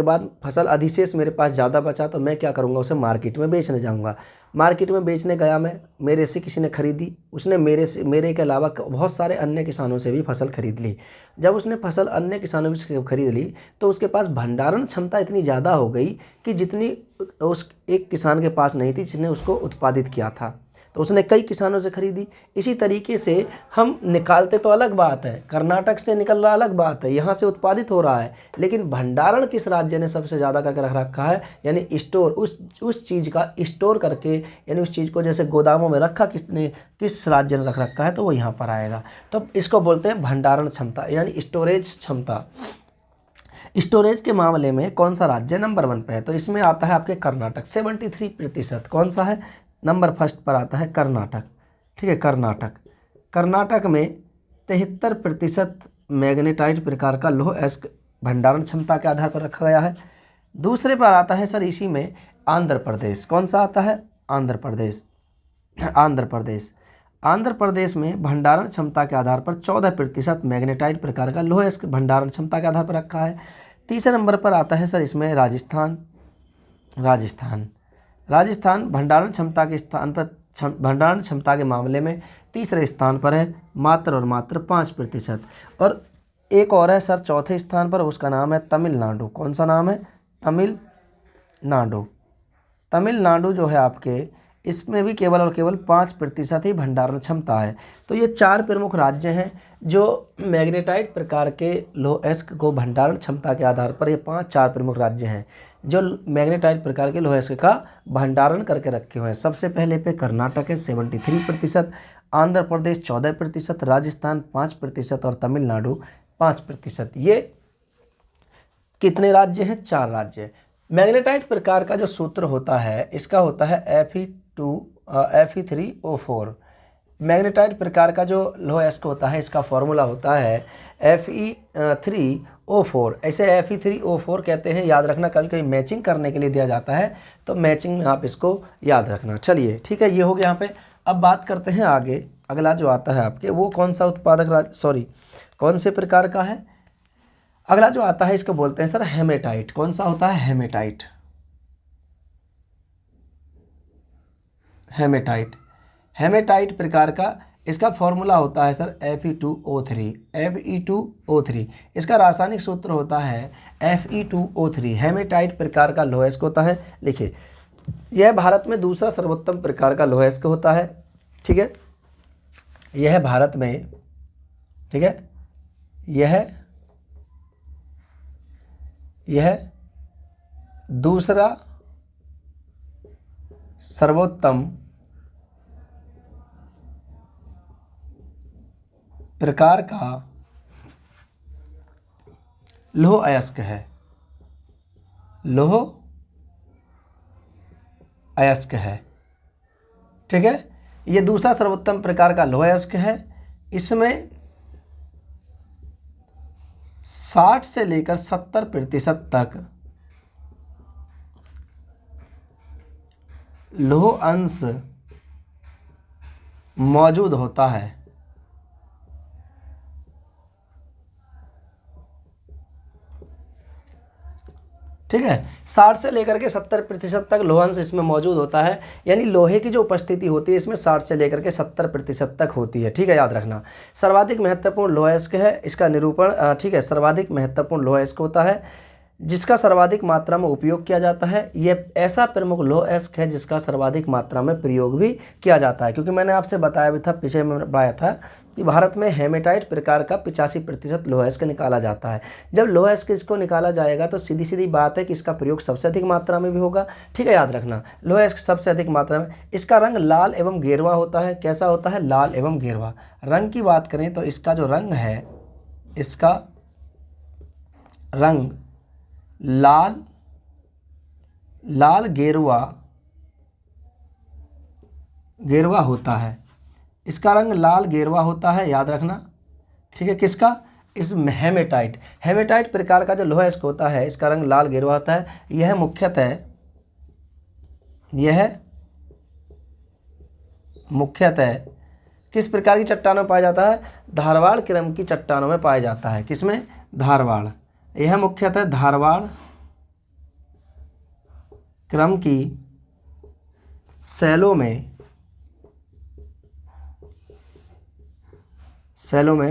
बाद फसल अधिशेष मेरे पास ज़्यादा बचा, तो मैं क्या करूँगा, उसे मार्केट में बेचने जाऊँगा। मार्केट में बेचने गया मैं, मेरे से किसी ने खरीदी, उसने मेरे के अलावा बहुत सारे अन्य किसानों से भी फसल खरीद ली। जब उसने फसल अन्य किसानों से खरीद ली तो उसके पास भंडारण क्षमता इतनी ज़्यादा हो गई कि जितनी उस एक किसान के पास नहीं थी जिसने उसको उत्पादित किया था, तो उसने कई किसानों से खरीदी। इसी तरीके से हम निकालते तो अलग बात है, कर्नाटक से निकल रहा अलग बात है, यहाँ से उत्पादित हो रहा है, लेकिन भंडारण किस राज्य ने सबसे ज़्यादा करके रख रखा है, यानी स्टोर, उस चीज़ का स्टोर करके, यानी उस चीज़ को जैसे गोदामों में रखा किसने, किस राज्य ने रख रखा है, तो वो यहाँ पर आएगा। तो इसको बोलते हैं भंडारण क्षमता यानी स्टोरेज क्षमता। स्टोरेज के मामले में कौन सा राज्य नंबर 1 पे है? तो इसमें आता है आपके कर्नाटक, 73%। कौन सा है? नंबर 1 पर आता है कर्नाटक, ठीक है, कर्नाटक। कर्नाटक में 73% मैग्नेटाइट प्रकार का लौह अयस्क भंडारण क्षमता के आधार पर रखा गया है। दूसरे पर आता है सर इसी में आंध्र प्रदेश। कौन सा आता है? आंध्र प्रदेश। आंध्र प्रदेश, आंध्र प्रदेश में भंडारण क्षमता के आधार पर 14% मैग्नेटाइट प्रकार का लौह अयस्क भंडारण क्षमता के आधार पर रखा है। तीसरे नंबर पर आता है सर इसमें राजस्थान। राजस्थान भंडारण क्षमता के स्थान पर, भंडारण क्षमता के मामले में तीसरे स्थान पर है, मात्र और मात्र 5%। और एक और है सर चौथे स्थान पर, उसका नाम है तमिलनाडु। कौन सा नाम है? तमिलनाडु। तमिलनाडु जो है आपके, इसमें भी केवल और केवल 5% ही भंडारण क्षमता है। तो ये 4 प्रमुख राज्य हैं जो मैग्नेटाइट प्रकार के लौह अयस्क को भंडारण क्षमता के आधार पर, ये 4 प्रमुख राज्य हैं जो मैग्नेटाइट प्रकार के लौह अयस्क का भंडारण करके रखे हुए हैं। सबसे पहले पे कर्नाटक है 73%, आंध्र प्रदेश 14%, राजस्थान 5% और तमिलनाडु 5%। ये कितने राज्य हैं? 4 राज्य। मैग्नेटाइट प्रकार का जो सूत्र होता है इसका होता है Fe3O4। मैग्नेटाइट प्रकार का जो लौह अयस्क होता है इसका फॉर्मूला होता है Fe3O4। ऐसे Fe3O4 कहते हैं, याद रखना, कभी कभी मैचिंग करने के लिए दिया जाता है, तो मैचिंग में आप इसको याद रखना। चलिए ठीक है, ये हो गया यहाँ पे। अब बात करते हैं आगे, अगला जो आता है आपके, वो कौन सा उत्पादक कौन से प्रकार का है? अगला जो आता है इसको बोलते हैं सर हेमेटाइट। कौन सा होता है? हेमेटाइट। हेमेटाइट, हेमेटाइट प्रकार का इसका फॉर्मूला होता है सर Fe2O3। Fe2O3 इसका रासायनिक सूत्र होता है Fe2O3। हेमेटाइट प्रकार का लौह अयस्क होता है। लिखिए, यह भारत में दूसरा सर्वोत्तम प्रकार का लौह अयस्क होता है, ठीक है, यह भारत में, ठीक है, यह दूसरा सर्वोत्तम प्रकार का लौह अयस्क है, लौह अयस्क है। ठीक है, ये दूसरा सर्वोत्तम प्रकार का लौह अयस्क है। इसमें 60 से लेकर 70% तक लौह अंश मौजूद होता है। ठीक है, 60 से लेकर के 70% तक लौह अंश इसमें मौजूद होता है, यानी लोहे की जो उपस्थिति होती है इसमें 60 से लेकर के 70% तक होती है। ठीक है, याद रखना। सर्वाधिक महत्वपूर्ण लौह अयस्क है, इसका निरूपण ठीक है, सर्वाधिक महत्वपूर्ण लौह अयस्क होता है जिसका सर्वाधिक मात्रा में उपयोग किया जाता है। यह ऐसा प्रमुख लौह अयस्क है जिसका सर्वाधिक मात्रा में प्रयोग भी किया जाता है, क्योंकि मैंने आपसे बताया भी था, पीछे में बताया था कि भारत में हेमेटाइट प्रकार का 85% लौह अयस्क निकाला जाता है। जब लौह अयस्क इसको निकाला जाएगा तो सीधी सीधी बात है कि इसका प्रयोग सबसे अधिक मात्रा में भी होगा। ठीक है, याद रखना, लौह अयस्क सबसे अधिक मात्रा में। इसका रंग लाल एवं गेरुआ होता है। कैसा होता है? लाल एवं गेरुआ। रंग की बात करें तो इसका जो रंग है, इसका रंग लाल गेरुआ होता है। इसका रंग लाल गेरुआ होता है, याद रखना। ठीक है, किसका? इस हेमेटाइट प्रकार का जो लौह अयस्क होता है इसका रंग लाल गेरुआ होता है। यह मुख्यतः किस प्रकार की चट्टानों में पाया जाता है? धारवाड़ क्रम की चट्टानों में पाया जाता है। किसमें? धारवाड़। यह मुख्यतः धारवाड़ क्रम की शैलों में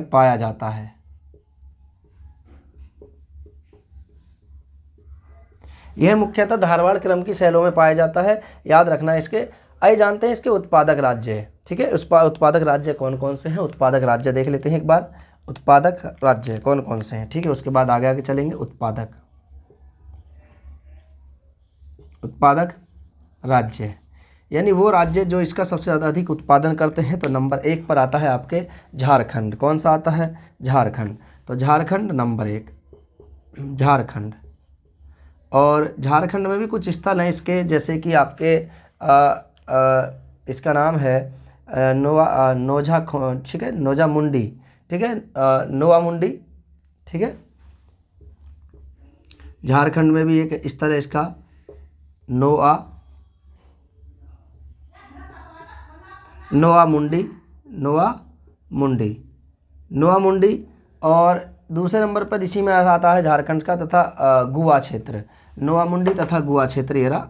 पाया जाता है। यह मुख्यतः धारवाड़ क्रम की शैलों में पाया जाता है, याद रखना। इसके आइए जानते हैं इसके उत्पादक राज्य। ठीक है, उत्पादक राज्य कौन कौन से हैं? उत्पादक राज्य देख लेते हैं एक बार। उत्पादक राज्य कौन कौन से हैं? ठीक है, उसके बाद आगे चलेंगे। उत्पादक राज्य यानी वो राज्य जो इसका सबसे ज़्यादा अधिक उत्पादन करते हैं। तो नंबर 1 पर आता है आपके झारखंड। कौन सा आता है? झारखंड। तो झारखंड नंबर 1, झारखंड। और झारखंड में भी कुछ स्थल हैं इसके, जैसे कि आपके इसका नाम है ठीक है, नोजामुंडी। ठीक है, नोवामुंडी। ठीक है, झारखंड में भी एक स्थल है इसका, नोवामुंडी। और दूसरे नंबर पर इसी में आता है झारखंड का तथा गुआ क्षेत्र। नोवामुंडी तथा गुआ क्षेत्र, ये रहा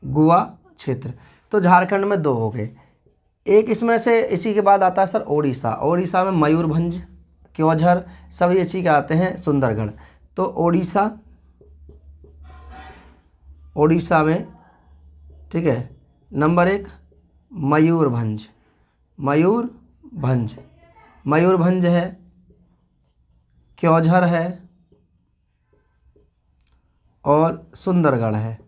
गुआ क्षेत्र। तो झारखंड में 2 हो गए। एक इसमें से इसी के बाद आता है सर ओडिशा में मयूरभंज, क्योंझर, सभी इसी के आते हैं, सुंदरगढ़। तो ओडिशा में, ठीक है, नंबर 1 मयूरभंज है, क्योंझर है और सुंदरगढ़ है।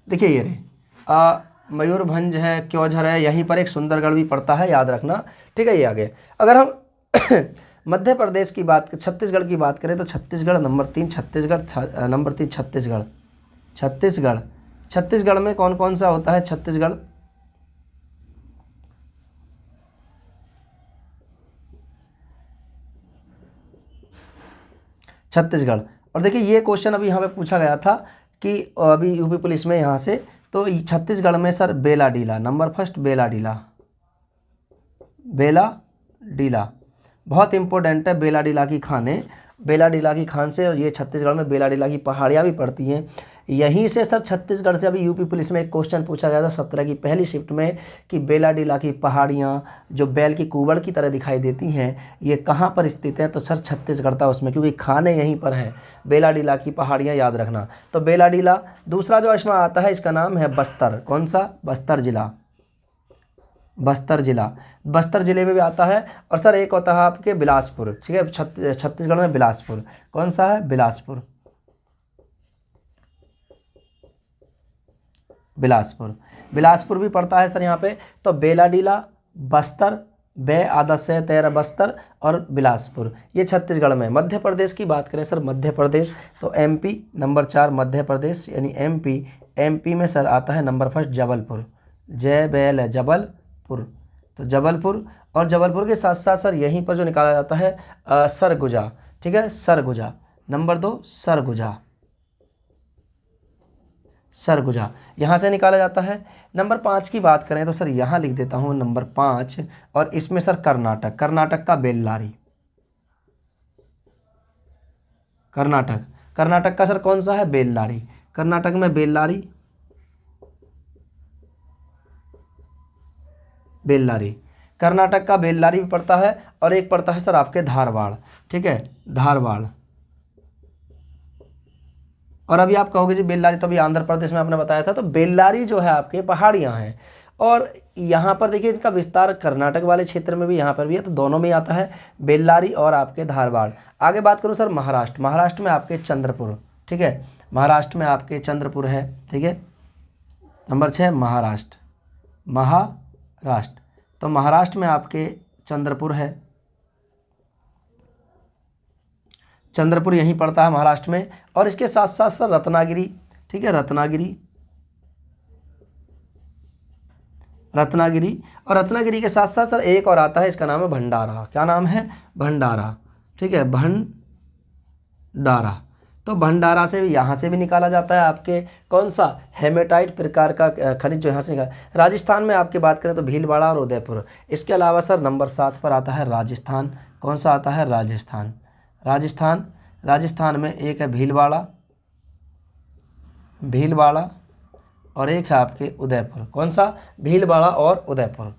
देखिए ये रहे, मयूरभंज है, क्योंझर है, यहीं पर एक सुंदरगढ़ भी पड़ता है, याद रखना। ठीक है, ये आगे अगर हम मध्य प्रदेश की बात, छत्तीसगढ़ की बात करें तो छत्तीसगढ़ नंबर 3, छत्तीसगढ़ में कौन कौन सा होता है? छत्तीसगढ़। और देखिए ये क्वेश्चन अभी यहाँ पे पूछा गया था कि अभी यूपी पुलिस में यहाँ से, तो छत्तीसगढ़ में सर बेलाडीला नंबर 1, बेलाडीला बहुत इंपॉर्टेंट है। बेलाडीला की खान से, और ये छत्तीसगढ़ में बेलाडीला की पहाड़ियाँ भी पड़ती हैं। यहीं से सर छत्तीसगढ़ से अभी यूपी पुलिस में एक क्वेश्चन पूछा गया था 17 की पहली शिफ्ट में कि बेलाडीला की पहाड़ियाँ जो बैल की कुबड़ की तरह दिखाई देती हैं, ये कहाँ पर स्थित है? तो सर छत्तीसगढ़ था उसमें, क्योंकि खाने यहीं पर हैं। बेलाडीला की पहाड़ियाँ, याद रखना। तो बेलाडीला। दूसरा जो इसमें आता है इसका नाम है बस्तर। कौन सा? बस्तर जिला। बस्तर जिले में भी आता है। और सर एक होता है आपके बिलासपुर। ठीक है, छत्तीसगढ़ में बिलासपुर। कौन सा है? बिलासपुर भी पड़ता है सर यहाँ पे। तो बेलाडीला, बस्तर, बै आधा से तेरह बस्तर और बिलासपुर, ये छत्तीसगढ़ में। मध्य प्रदेश की बात करें सर, मध्य प्रदेश तो एमपी नंबर 4 मध्य प्रदेश यानी एमपी। एमपी में सर आता है नंबर फर्स्ट जबलपुर, जय बैल है जबलपुर, तो जबलपुर। और जबलपुर के साथ साथ सर यहीं पर जो निकाला जाता है सरगुजा, ठीक है, सरगुजा। नंबर 2 सरगुजा, सरगुजा यहाँ से निकाला जाता है। नंबर 5 की बात करें तो सर यहाँ लिख देता हूँ नंबर 5, और इसमें सर कर्नाटक, कर्नाटक का बेल्लारी, कर्नाटक, कर्नाटक का सर कौन सा है, बेल्लारी। कर्नाटक में बेल्लारी, बेल्लारी, कर्नाटक का बेल्लारी भी पड़ता है। और एक पड़ता है सर आपके धारवाड़, ठीक है, धारवाड़। और अभी आप कहोगे जी बेल्लारी तो अभी आंध्र प्रदेश में आपने बताया था, तो बेल्लारी जो है आपके पहाड़ियाँ हैं। और यहाँ पर देखिए इसका विस्तार कर्नाटक वाले क्षेत्र में भी यहाँ पर भी है, तो दोनों में आता है बेल्लारी और आपके धारवाड़। आगे बात करूँ सर महाराष्ट्र, महाराष्ट्र में आपके चंद्रपुर, ठीक है, महाराष्ट्र में आपके चंद्रपुर है, ठीक है। नंबर 6 महाराष्ट्र, महाराष्ट्र, तो महाराष्ट्र में आपके चंद्रपुर है, चंद्रपुर यहीं पड़ता है महाराष्ट्र में। और इसके साथ साथ सर रत्नागिरी, ठीक है, रत्नागिरी, रत्नागिरी। और रत्नागिरी के साथ साथ सर एक और आता है, इसका नाम है भंडारा। क्या नाम है, भंडारा, ठीक है, भंडारा। तो भंडारा से भी यहाँ से भी निकाला जाता है आपके कौन सा, हेमेटाइट प्रकार का खनिज जो यहाँ से निकाला। राजस्थान में आपकी बात करें तो भीलवाड़ा और उदयपुर। इसके अलावा सर नंबर 7 पर आता है राजस्थान। कौन सा आता है, राजस्थान, राजस्थान। राजस्थान में एक है भीलवाड़ा, भीलवाड़ा, और एक है आपके उदयपुर। कौन सा, भीलवाड़ा और उदयपुर,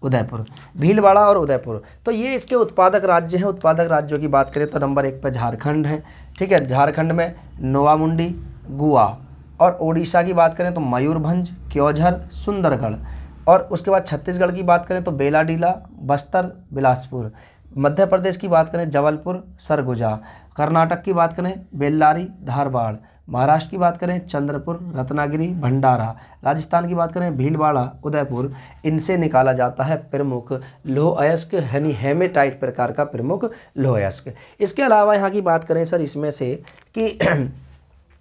उदयपुर, भीलवाड़ा और उदयपुर। तो ये इसके उत्पादक राज्य हैं। उत्पादक राज्यों की बात करें तो नंबर 1 पर झारखंड है, ठीक है, झारखंड में नोवामुंडी, गुआ। और ओडिशा की बात करें तो मयूरभंज, क्योंझर, सुंदरगढ़। और उसके बाद छत्तीसगढ़ की बात करें तो बेलाडीला, बस्तर, बिलासपुर। मध्य प्रदेश की बात करें जबलपुर, सरगुजा। कर्नाटक की बात करें बेल्लारी, धारवाड़। महाराष्ट्र की बात करें चंद्रपुर, रत्नागिरी, भंडारा। राजस्थान की बात करें भीलवाड़ा, उदयपुर। इनसे निकाला जाता है प्रमुख लौह अयस्क, यानी हेमेटाइट प्रकार का प्रमुख लौह अयस्क। इसके अलावा यहाँ की बात करें सर इसमें से कि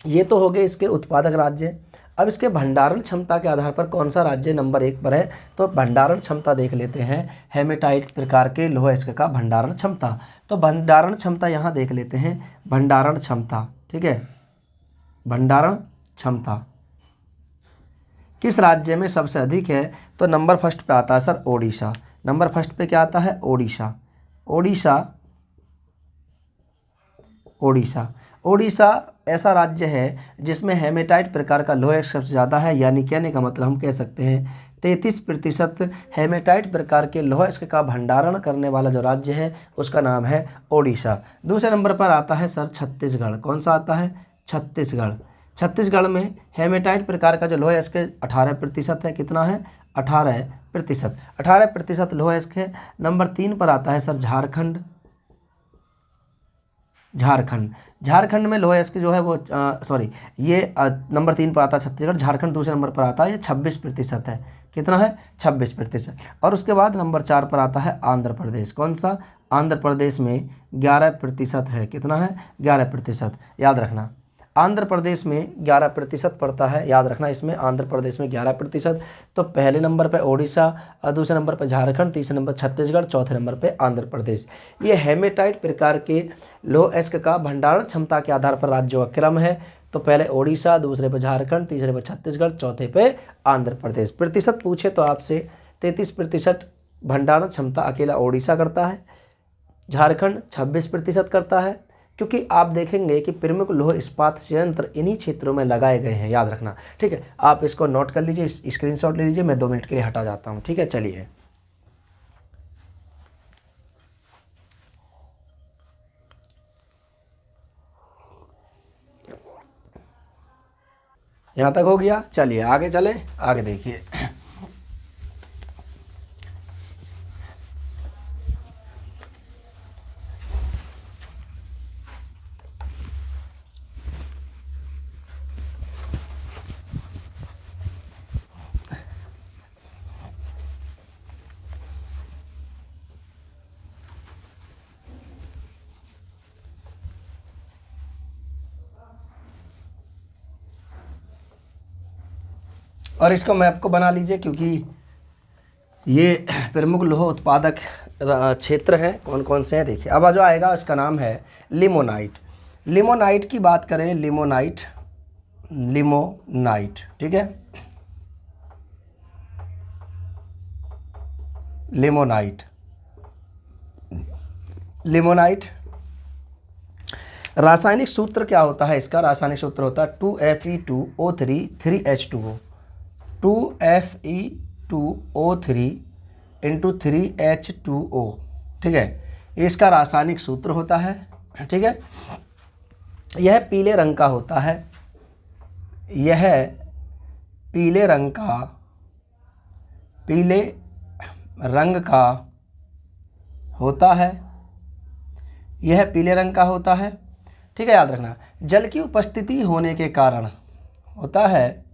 ये तो हो गए इसके उत्पादक राज्य। अब इसके भंडारण क्षमता के आधार पर कौन सा राज्य नंबर 1 पर है, तो भंडारण क्षमता देख लेते हैं। हेमेटाइट प्रकार के लौह अयस्क का भंडारण क्षमता, तो भंडारण क्षमता यहाँ देख लेते हैं, भंडारण क्षमता, ठीक है, भंडारण क्षमता किस राज्य में सबसे अधिक है, तो नंबर फर्स्ट पे आता है सर ओडिशा। नंबर फर्स्ट पे क्या आता है, ओडिशा, ओडिशा, ओडिशा। ओडिशा ऐसा राज्य है जिसमें हेमेटाइट प्रकार का लौह अयस्क सबसे ज़्यादा है, यानी कहने का मतलब हम कह सकते हैं 33% हेमेटाइट प्रकार के लौह अयस्क का भंडारण करने वाला जो राज्य है उसका नाम है ओडिशा। दूसरे नंबर पर आता है सर छत्तीसगढ़। कौन सा आता है, छत्तीसगढ़। छत्तीसगढ़ में हेमेटाइट प्रकार का जो लौह अयस्क 18% है। कितना है, 18%, 18% लौह अयस्क है। नंबर 3 पर आता है सर झारखंड, झारखंड। झारखंड में लौह अयस्क जो है वो ये नंबर 3 पर आता है छत्तीसगढ़। झारखंड दूसरे नंबर पर आता है, ये 26% है। कितना है, 26%। और उसके बाद नंबर 4 पर आता है आंध्र प्रदेश। कौन सा, आंध्र प्रदेश में 11% है। कितना है, 11%, याद रखना। आंध्र प्रदेश में 11% पड़ता है, याद रखना इसमें आंध्र प्रदेश में 11%। तो पहले नंबर पर ओडिशा, दूसरे नंबर पर झारखंड, तीसरे नंबर छत्तीसगढ़, चौथे नंबर पर आंध्र प्रदेश। ये हेमेटाइट प्रकार के लौह अयस्क का भंडारण क्षमता के आधार पर राज्यों का क्रम है। तो पहले ओडिशा, दूसरे पर झारखंड, तीसरे पर छत्तीसगढ़, चौथे पे आंध्र प्रदेश। प्रतिशत पूछे तो आपसे 33% भंडारण क्षमता अकेला ओडिशा करता है, झारखंड 26% करता है। क्योंकि आप देखेंगे कि प्रमुख लौह इस्पात संयंत्र इन्हीं क्षेत्रों में लगाए गए हैं, याद रखना, ठीक है। आप इसको नोट कर लीजिए, स्क्रीनशॉट ले लीजिए, मैं 2 मिनट के लिए हटा जाता हूँ, ठीक है। चलिए यहाँ तक हो गया, चलिए आगे चलें, आगे देखिए। और इसको मैप को बना लीजिए, क्योंकि ये प्रमुख लौह उत्पादक क्षेत्र हैं कौन कौन से हैं। देखिए अब जो आएगा उसका नाम है लिमोनाइट। लिमोनाइट की बात करें, लिमोनाइट, लिमोनाइट, ठीक है, लिमोनाइट, लिमोनाइट रासायनिक सूत्र क्या होता है इसका? रासायनिक सूत्र होता है 2Fe2O3 3H2O, 2Fe2O3 into 3H2O, ठीक है, इसका रासायनिक सूत्र होता है, ठीक है। यह पीले रंग का होता है, यह पीले रंग का, पीले रंग का होता है, यह पीले रंग का होता है, ठीक है, याद रखना। जल की उपस्थिति होने के कारण होता है,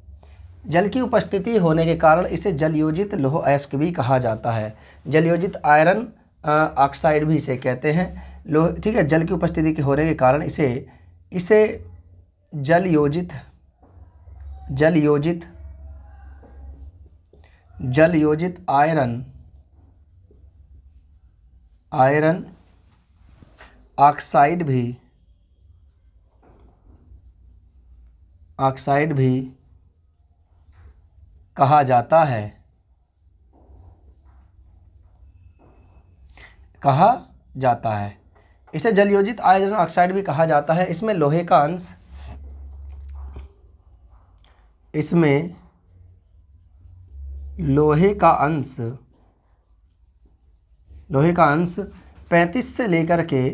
जल की उपस्थिति होने के कारण इसे जलयोजित लौह अयस्क भी कहा जाता है, जलयोजित आयरन ऑक्साइड भी इसे कहते हैं लोह, ठीक है। जल की उपस्थिति के होने के कारण इसे जलयोजित जलयोजित जलयोजित आयरन ऑक्साइड भी कहा जाता है, इसे जलयोजित आयरन ऑक्साइड भी कहा जाता है। इसमें लोहे का अंश, इसमें लोहे का अंश 35 से लेकर के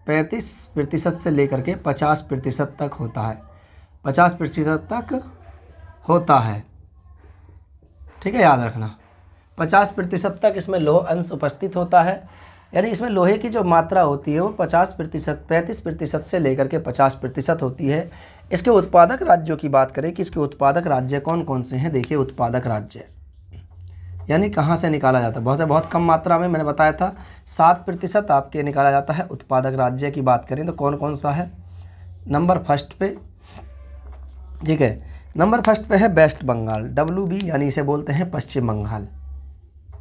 35% से लेकर के 50% तक होता है, 50% तक होता है, ठीक है, याद रखना। 50% तक इसमें लोह अंश उपस्थित होता है, यानी इसमें लोहे की जो मात्रा होती है वो 35% से लेकर के 50% होती है। इसके उत्पादक राज्यों की बात करें कि इसके उत्पादक राज्य कौन कौन से हैं। देखिए उत्पादक राज्य यानी कहाँ से निकाला जाता है, बहुत कम मात्रा में, मैंने बताया था 7% आपके निकाला जाता है। उत्पादक राज्य की बात करें तो कौन कौन सा है, नंबर फर्स्ट पे, ठीक है, नंबर फर्स्ट पे है वेस्ट बंगाल, WB यानी इसे बोलते हैं पश्चिम बंगाल।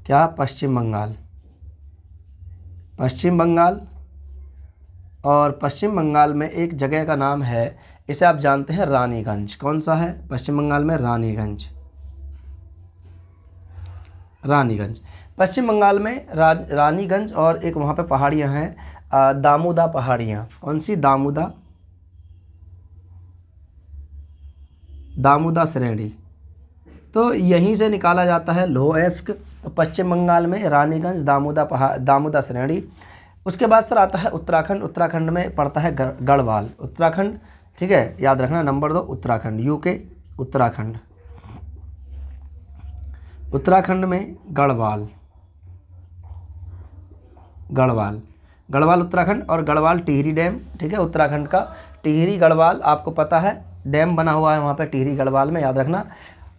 क्या? पश्चिम बंगाल, पश्चिम बंगाल। और पश्चिम बंगाल में एक जगह का नाम है, इसे आप जानते हैं रानीगंज। कौन सा है पश्चिम बंगाल में? रानीगंज, रानीगंज पश्चिम बंगाल में रानीगंज। और एक वहाँ पे पहाड़ियाँ हैं दामोदा पहाड़ियाँ। कौन सी? दामोदा श्रेणी। तो यहीं से निकाला जाता है लौह अयस्क, पश्चिम बंगाल में रानीगंज, दामोदा श्रेणी। उसके बाद सर आता है उत्तराखंड। उत्तराखंड में पड़ता है गढ़वाल, उत्तराखंड, ठीक है, याद रखना। नंबर 2 उत्तराखंड, यूके उत्तराखंड, उत्तराखंड में गढ़वाल, गढ़वाल उत्तराखंड। और गढ़वाल टिहरी डैम, ठीक है, उत्तराखंड का टिहरी गढ़वाल आपको पता है, डैम बना हुआ है वहाँ पे टिहरी गढ़वाल में, याद रखना।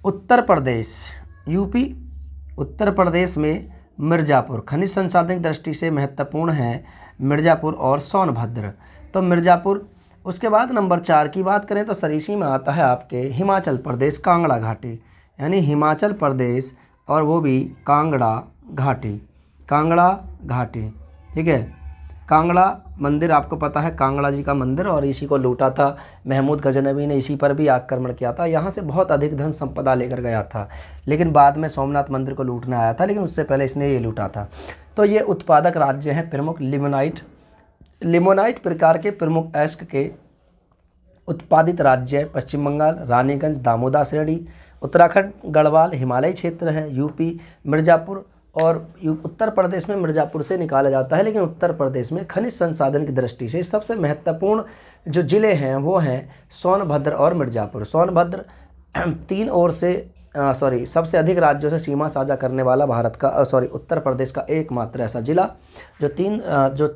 उत्तर प्रदेश, यूपी, उत्तर प्रदेश में मिर्ज़ापुर, खनिज संसाधन की दृष्टि से महत्वपूर्ण है मिर्ज़ापुर और सोनभद्र। तो मिर्ज़ापुर। उसके बाद नंबर 4 की बात करें तो सरीसी में आता है आपके हिमाचल प्रदेश कांगड़ा घाटी, यानी हिमाचल प्रदेश और वो भी कांगड़ा घाटी, ठीक है। कांगड़ा मंदिर आपको पता है, कांगड़ा जी का मंदिर, और इसी को लूटा था महमूद गजनवी ने, इसी पर भी आक्रमण किया था। यहाँ से बहुत अधिक धन संपदा लेकर गया था, लेकिन बाद में सोमनाथ मंदिर को लूटने आया था, लेकिन उससे पहले इसने ये लूटा था। तो ये उत्पादक राज्य हैं प्रमुख। लिमोनाइट प्रकार के प्रमुख अयस्क के उत्पादित राज्य है पश्चिम बंगाल, रानीगंज, दामोदा श्रेणी, उत्तराखंड गढ़वाल हिमालय क्षेत्र है, यूपी मिर्ज़ापुर, और उत्तर प्रदेश में मिर्ज़ापुर से निकाला जाता है। लेकिन उत्तर प्रदेश में खनिज संसाधन की दृष्टि से सबसे महत्वपूर्ण जो ज़िले हैं वो हैं सोनभद्र और मिर्ज़ापुर। सोनभद्र 3 ओर से सबसे अधिक राज्यों से सीमा साझा करने वाला उत्तर प्रदेश का एकमात्र ऐसा जिला जो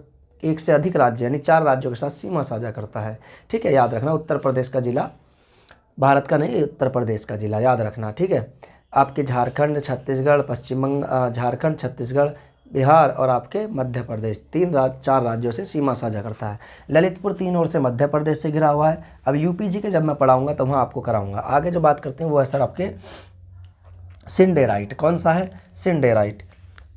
एक से अधिक राज्य यानी 4 राज्यों के साथ सीमा साझा करता है, ठीक है, याद रखना। उत्तर प्रदेश का जिला, भारत का नहीं, उत्तर प्रदेश का जिला, याद रखना, ठीक है। आपके झारखंड, छत्तीसगढ़, झारखंड, छत्तीसगढ़, बिहार और आपके मध्य प्रदेश 4 राज्यों से सीमा साझा करता है। ललितपुर 3 ओर से मध्य प्रदेश से घिरा हुआ है। अब यूपी जी के जब मैं पढ़ाऊंगा तो वहाँ आपको कराऊंगा। आगे जो बात करते हैं वो है सर आपके सिंडेराइट। कौन सा है? सिंडेराइट।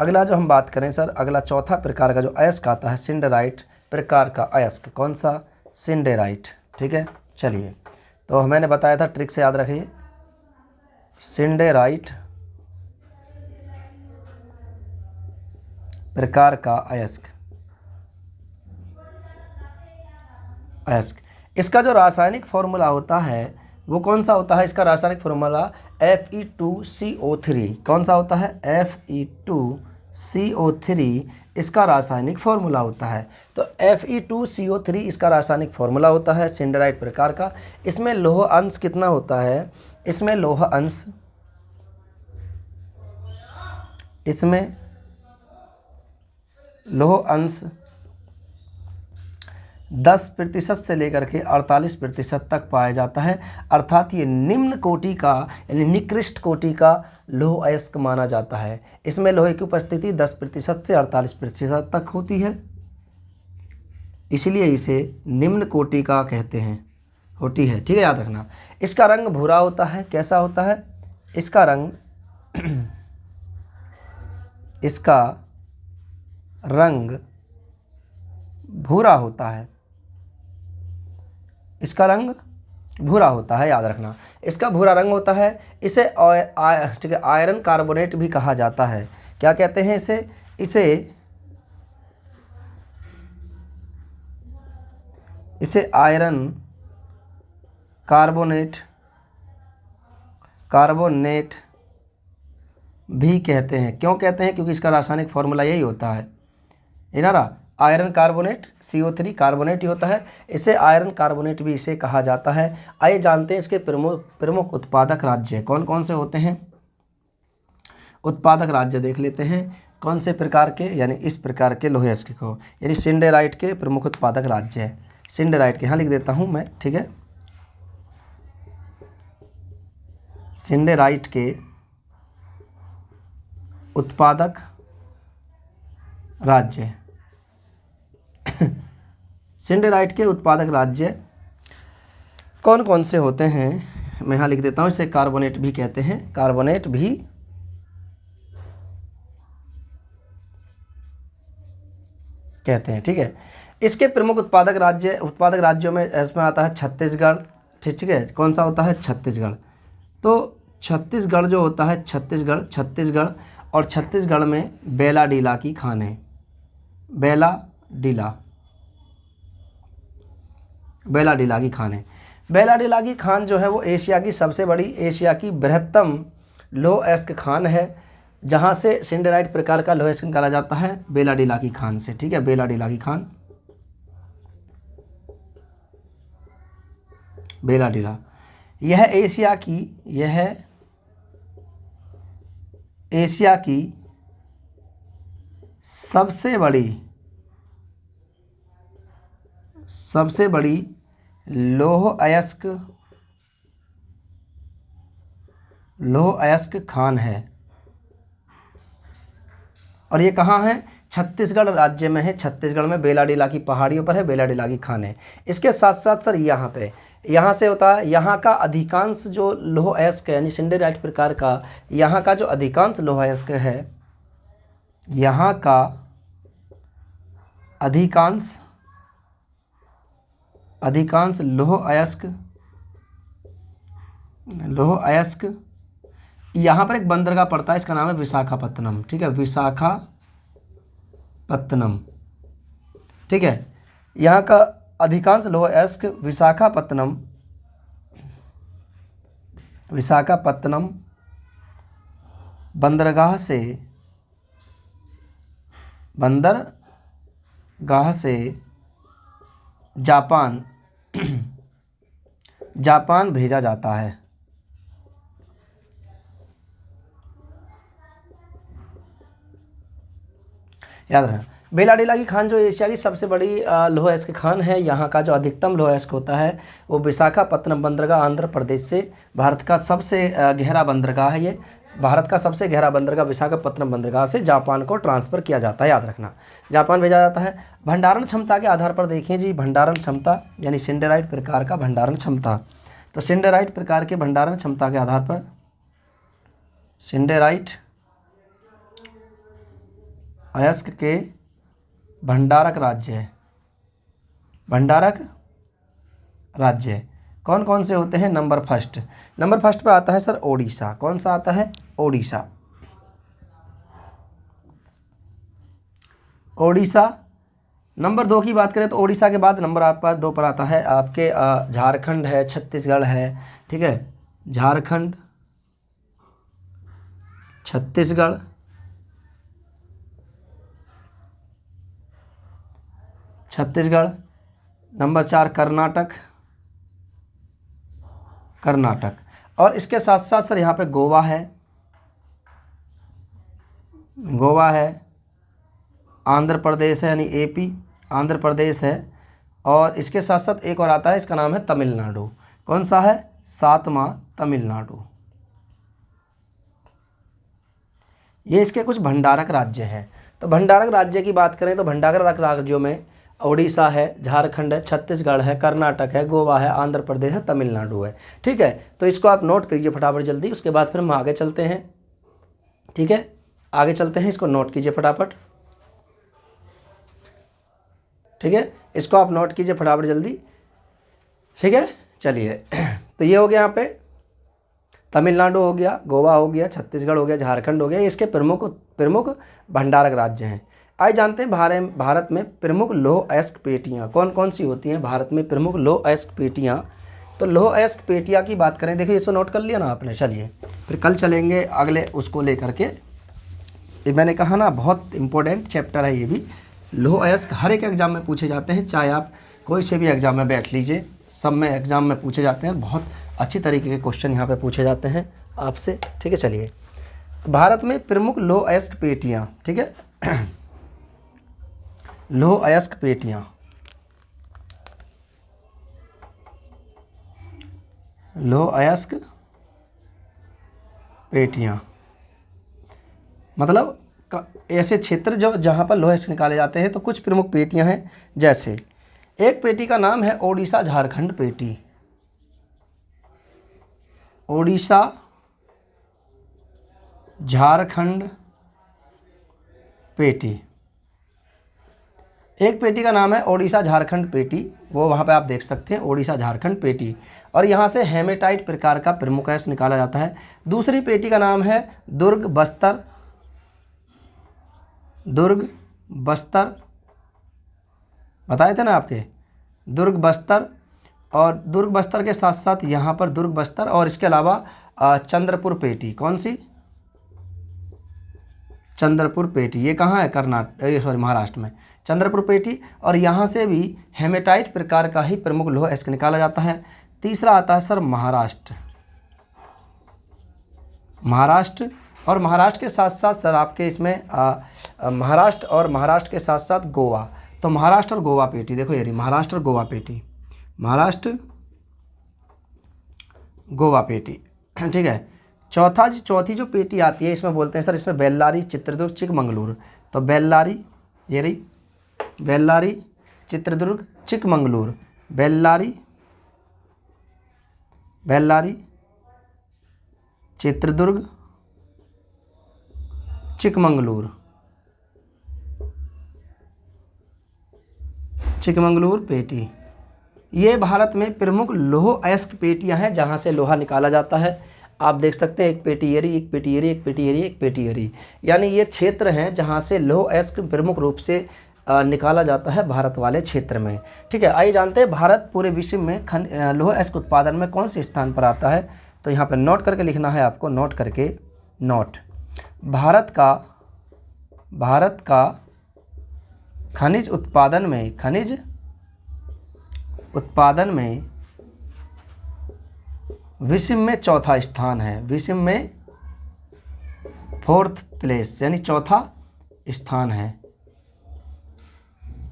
अगला जो हम बात करें सर, अगला चौथा प्रकार का जो अयस्क आता है सिंडेराइट प्रकार का अयस्क, कौन सा? सिंडेराइट। ठीक है, चलिए, तो मैंने बताया था, ट्रिक से याद रखिए, सिंडेराइट प्रकार का अयस्क। इसका जो रासायनिक फॉर्मूला होता है वो कौन सा होता है? इसका रासायनिक फॉर्मूला Fe2CO3। कौन सा होता है? Fe2CO3 इसका रासायनिक फॉर्मूला होता है। तो Fe2CO3 इसका रासायनिक फॉर्मूला होता है सिंडेराइट प्रकार का। इसमें लौह अंश कितना होता है? इसमें लौह अंश 10% से लेकर के 48% तक पाया जाता है। अर्थात ये निम्न कोटि का यानी निकृष्ट कोटि का लौह अयस्क माना जाता है। इसमें लोहे की उपस्थिति 10% से 48% तक होती है, इसलिए इसे निम्न कोटि का कहते हैं, होती है। ठीक है, याद रखना। इसका रंग भूरा होता है। कैसा होता है? इसका रंग भूरा होता है। इसका रंग भूरा होता है, याद रखना। इसका भूरा रंग होता है। इसे ठीक है, आयरन कार्बोनेट भी कहा जाता है। क्या कहते हैं इसे? इसे आयरन कार्बोनेट भी कहते हैं। क्यों कहते हैं? क्योंकि इसका रासायनिक फॉर्मूला यही होता है ना, आयरन कार्बोनेट, CO3 कार्बोनेट ही होता है। इसे आयरन कार्बोनेट भी इसे कहा जाता है। आइए जानते हैं इसके प्रमुख उत्पादक राज्य कौन कौन से होते हैं। उत्पादक राज्य देख लेते हैं, कौन से प्रकार के, यानी इस प्रकार के लोहे अयस्क को, यानी सिंडेराइट के प्रमुख उत्पादक राज्य है। सिंडेराइट के यहाँ लिख देता हूँ मैं, ठीक है। सिंडेराइट के उत्पादक राज्य सिंडेराइट के उत्पादक राज्य कौन कौन से होते हैं, मैं यहाँ लिख देता हूँ। इसे कार्बोनेट भी कहते हैं, कार्बोनेट भी कहते हैं। ठीक है, इसके प्रमुख उत्पादक राज्यों में इसमें आता है छत्तीसगढ़। ठीक है, कौन सा होता है? छत्तीसगढ़। तो छत्तीसगढ़ जो होता है, छत्तीसगढ़ और छत्तीसगढ़ में बेलाडीला की खान है। बेलाडीला की खान है। बेलाडीला की खान जो है वो एशिया की बृहत्तम लोह अयस्क खान है, जहाँ से सिंडेराइट प्रकार का लोह अयस्क निकाला जाता है बेलाडीला की खान से। ठीक है, बेलाडीला की खान, बेलाडीला, यह एशिया की सबसे बड़ी लोह अयस्क खान है। और ये कहाँ है? छत्तीसगढ़ राज्य में है। छत्तीसगढ़ में बेलाडीला की पहाड़ियों पर है बेलाडीला की खान है। इसके साथ साथ सर यहाँ से होता है, यहाँ का अधिकांश जो लोह अयस्क यानी सिंडेराइट प्रकार का, यहाँ का जो अधिकांश लोह अयस्क है, यहाँ का अधिकांश लोह अयस्क यहाँ पर एक बंदरगाह पड़ता है, इसका नाम है विशाखापत्तनम। ठीक है, विशाखापत्तनम। ठीक है, यहाँ का अधिकांश लोह अयस्क विशाखापत्तनम बंदरगाह से जापान भेजा जाता है। याद रखना, बेलाडीला की खान जो एशिया की सबसे बड़ी लोह अयस्क खान है, यहाँ का जो अधिकतम लोह अयस्क होता है वो विशाखापत्तनम बंदरगाह आंध्र प्रदेश से, भारत का सबसे गहरा बंदरगाह है ये। भारत का सबसे गहरा बंदरगाह विशाखापत्तनम बंदरगाह से जापान को ट्रांसफ़र किया जाता है। याद रखना, जापान भेजा जाता है। भंडारण क्षमता के आधार पर देखें जी, भंडारण क्षमता यानी सिंडेराइट प्रकार का भंडारण क्षमता। तो सिंडेराइट प्रकार के भंडारण क्षमता के आधार पर सिंडेराइट अयस्क के भंडारक राज्य है। भंडारक राज्य कौन कौन से होते हैं? नंबर फर्स्ट पे आता है सर ओडिशा। कौन सा आता है? ओडिशा। ओडिशा। नंबर 2 की बात करें तो ओडिशा के बाद नंबर 2 पर आता है आपके झारखंड है, छत्तीसगढ़ है, ठीक है, झारखंड, छत्तीसगढ़, नंबर 4 कर्नाटक, और इसके साथ साथ सर यहाँ पे गोवा है, आंध्र प्रदेश है, यानी एपी, आंध्र प्रदेश है, और इसके साथ साथ एक और आता है, इसका नाम है तमिलनाडु। कौन सा है? 7वां तमिलनाडु। ये इसके कुछ भंडारक राज्य हैं। तो भंडारक राज्य की बात करें तो भंडारक राज्यों में ओडिशा है, झारखंड है, छत्तीसगढ़ है, कर्नाटक है, गोवा है, आंध्र प्रदेश है, तमिलनाडु है। ठीक है, तो इसको आप नोट करिए फटाफट जल्दी, उसके बाद फिर हम आगे चलते हैं। ठीक है, आगे चलते हैं, इसको नोट कीजिए फटाफट। ठीक है, इसको आप नोट कीजिए फटाफट जल्दी। ठीक है, चलिए तो ये हो गया यहाँ पे तमिलनाडु हो गया, गोवा हो गया, छत्तीसगढ़ हो गया, झारखंड हो गया, ये इसके प्रमुख भंडारक राज्य हैं। आइए जानते हैं भारत में प्रमुख लौह अयस्क पेटियाँ कौन कौन सी होती हैं। भारत में प्रमुख लौह अयस्क पेटियाँ, तो लौह अयस्क पेटियाँ की बात करें, देखिए इसको नोट कर लिया ना आपने। चलिए फिर कल चलेंगे अगले उसको लेकर के। ये मैंने कहा ना बहुत इंपॉर्टेंट चैप्टर है ये भी। लौह अयस्क हर एक एग्जाम में पूछे जाते हैं, चाहे आप कोई से भी एग्जाम में बैठ लीजिए, सब में एग्जाम में पूछे जाते हैं। बहुत अच्छी तरीके के क्वेश्चन यहाँ पे पूछे जाते हैं आपसे। ठीक है, चलिए भारत में प्रमुख लौह अयस्क पेटियाँ, ठीक है लौह अयस्क पेटियाँ, लौह अयस्क पेटियाँ मतलब ऐसे क्षेत्र जो जहाँ पर लौह अयस्क निकाले जाते हैं। तो कुछ प्रमुख पेटियाँ हैं, जैसे एक पेटी का नाम है ओडिशा झारखंड पेटी। ओडिशा झारखंड पेटी, एक पेटी का नाम है ओडिशा झारखंड पेटी, वो वहाँ पे आप देख सकते हैं ओडिशा झारखंड पेटी, और यहाँ से हेमेटाइट प्रकार का प्रमुख अयस्क निकाला जाता है। दूसरी पेटी का नाम है दुर्ग बस्तर, बताए थे ना आपके, दुर्ग बस्तर, और दुर्ग बस्तर के साथ साथ यहाँ पर दुर्ग बस्तर, और इसके अलावा चंद्रपुर पेटी। कौन सी? चंद्रपुर पेटी, ये कहाँ है? महाराष्ट्र में चंद्रपुर पेटी, और यहाँ से भी हेमेटाइट प्रकार का ही प्रमुख लौह अयस्क निकाला जाता है। तीसरा आता है सर महाराष्ट्र, और महाराष्ट्र के साथ साथ सर आपके इसमें महाराष्ट्र के साथ साथ गोवा। तो महाराष्ट्र और गोवा पेटी, देखो ये रही महाराष्ट्र और गोवा पेटी, महाराष्ट्र गोवा पेटी। ठीक है, चौथी जो पेटी आती है, इसमें बोलते हैं सर, इसमें बेल्लारी, चित्रदुर्ग, चिकमंगलूर। तो बेल्लारी, ये रही बेल्लारी, चित्रदुर्ग, चिकमंगलूर, बेल्लारी, चित्रदुर्ग, चिकमंगलूर पेटी। ये भारत में प्रमुख लौह अयस्क पेटियां हैं जहां से लोहा निकाला जाता है। आप देख सकते हैं एक पेटी ये रही, एक पेटी ये रही, एक पेटी ये रही, एक पेटी ये रही, यानी ये क्षेत्र हैं जहां से लौह अयस्क प्रमुख रूप से निकाला जाता है भारत वाले क्षेत्र में। ठीक है, आइए जानते हैं भारत पूरे विश्व में लौह अयस्क उत्पादन में कौन से स्थान पर आता है। तो यहाँ पर नोट करके लिखना है आपको, नोट करके भारत का खनिज उत्पादन में विश्व में चौथा स्थान है, विश्व में 4th प्लेस, यानी चौथा स्थान है।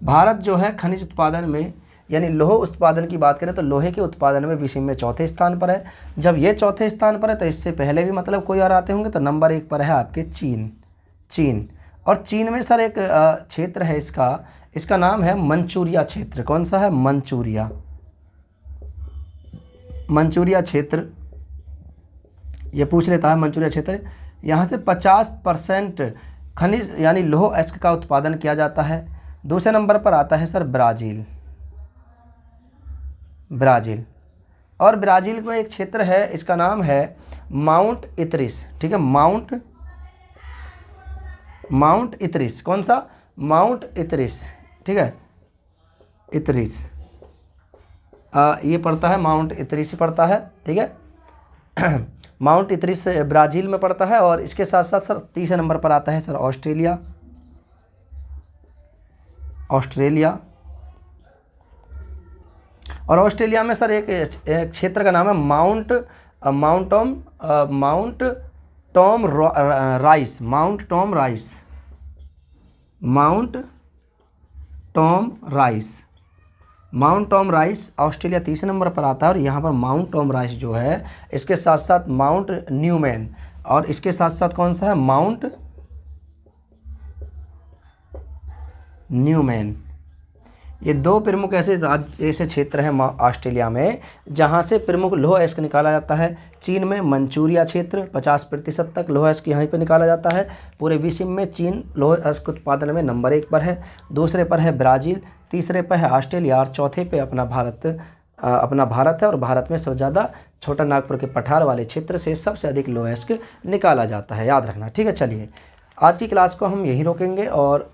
भारत जो है खनिज उत्पादन में, यानी लोह उत्पादन की बात करें तो लोहे के उत्पादन में विश्व में चौथे स्थान पर है। जब ये चौथे स्थान पर है तो इससे पहले भी मतलब कोई और आते होंगे। तो नंबर 1 पर है आपके चीन, और चीन में सर एक क्षेत्र है इसका नाम है मंचूरिया क्षेत्र। कौन सा है? मंचूरिया क्षेत्र, ये पूछ लेता है मंचूरिया क्षेत्र यहाँ से 50% खनिज यानी लौह अयस्क का उत्पादन किया जाता है। दूसरे नंबर पर आता है सर ब्राज़ील। ब्राज़ील और ब्राज़ील में एक क्षेत्र है, इसका नाम है माउंट इतरिस। ठीक है, माउंट इतरिस। कौन सा? माउंट इतरिस। ठीक है, इतरिस ये पड़ता है, माउंट इतरिस ही पड़ता है। ठीक है माउंट इतरिस ब्राज़ील में पड़ता है। और इसके साथ साथ सर तीसरे नंबर पर आता है सर ऑस्ट्रेलिया। और ऑस्ट्रेलिया में सर एक क्षेत्र का नाम है mount Tom rice. Mount Tom rice Australia तीसरे नंबर पर आता है। और यहाँ पर माउंट टॉम राइस जो है, इसके साथ साथ माउंट न्यूमैन, और इसके साथ साथ कौन सा है? Mount Newman. ये दो प्रमुख ऐसे क्षेत्र हैं ऑस्ट्रेलिया में जहाँ से प्रमुख लौह अयस्क निकाला जाता है। चीन में मंचूरिया क्षेत्र 50% तक लौह अयस्क यहीं पे निकाला जाता है। पूरे विश्व में चीन लौह अयस्क उत्पादन में नंबर 1 पर है, दूसरे पर है ब्राज़ील, तीसरे पर है ऑस्ट्रेलिया और चौथे पे अपना भारत है। और भारत में सबसे ज़्यादा छोटा नागपुर के पठार वाले क्षेत्र से सबसे अधिक लौह अयस्क निकाला जाता है, याद रखना। ठीक है, चलिए आज की क्लास को हम यहीं रोकेंगे और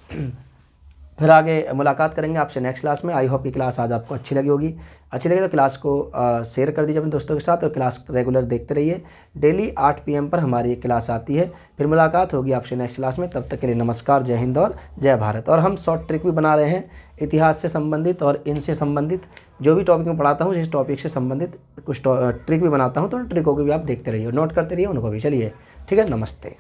फिर आगे मुलाकात करेंगे आपसे नेक्स्ट क्लास में। आई होप की क्लास आज आपको अच्छी लगी होगी। अच्छी लगी तो क्लास को शेयर कर दीजिए अपने दोस्तों के साथ और क्लास रेगुलर देखते रहिए। डेली 8 PM पर हमारी एक क्लास आती है। फिर मुलाकात होगी आपसे नेक्स्ट क्लास में। तब तक के लिए नमस्कार, जय हिंद और जय भारत। और हम शॉर्ट ट्रिक भी बना रहे हैं इतिहास से संबंधित और इनसे संबंधित जो भी टॉपिक में पढ़ाता हूँ, जिस टॉपिक से संबंधित कुछ ट्रिक भी बनाता हूँ, तो ट्रिकों को भी आप देखते रहिए, नोट करते रहिए उनको भी। चलिए ठीक है, नमस्ते।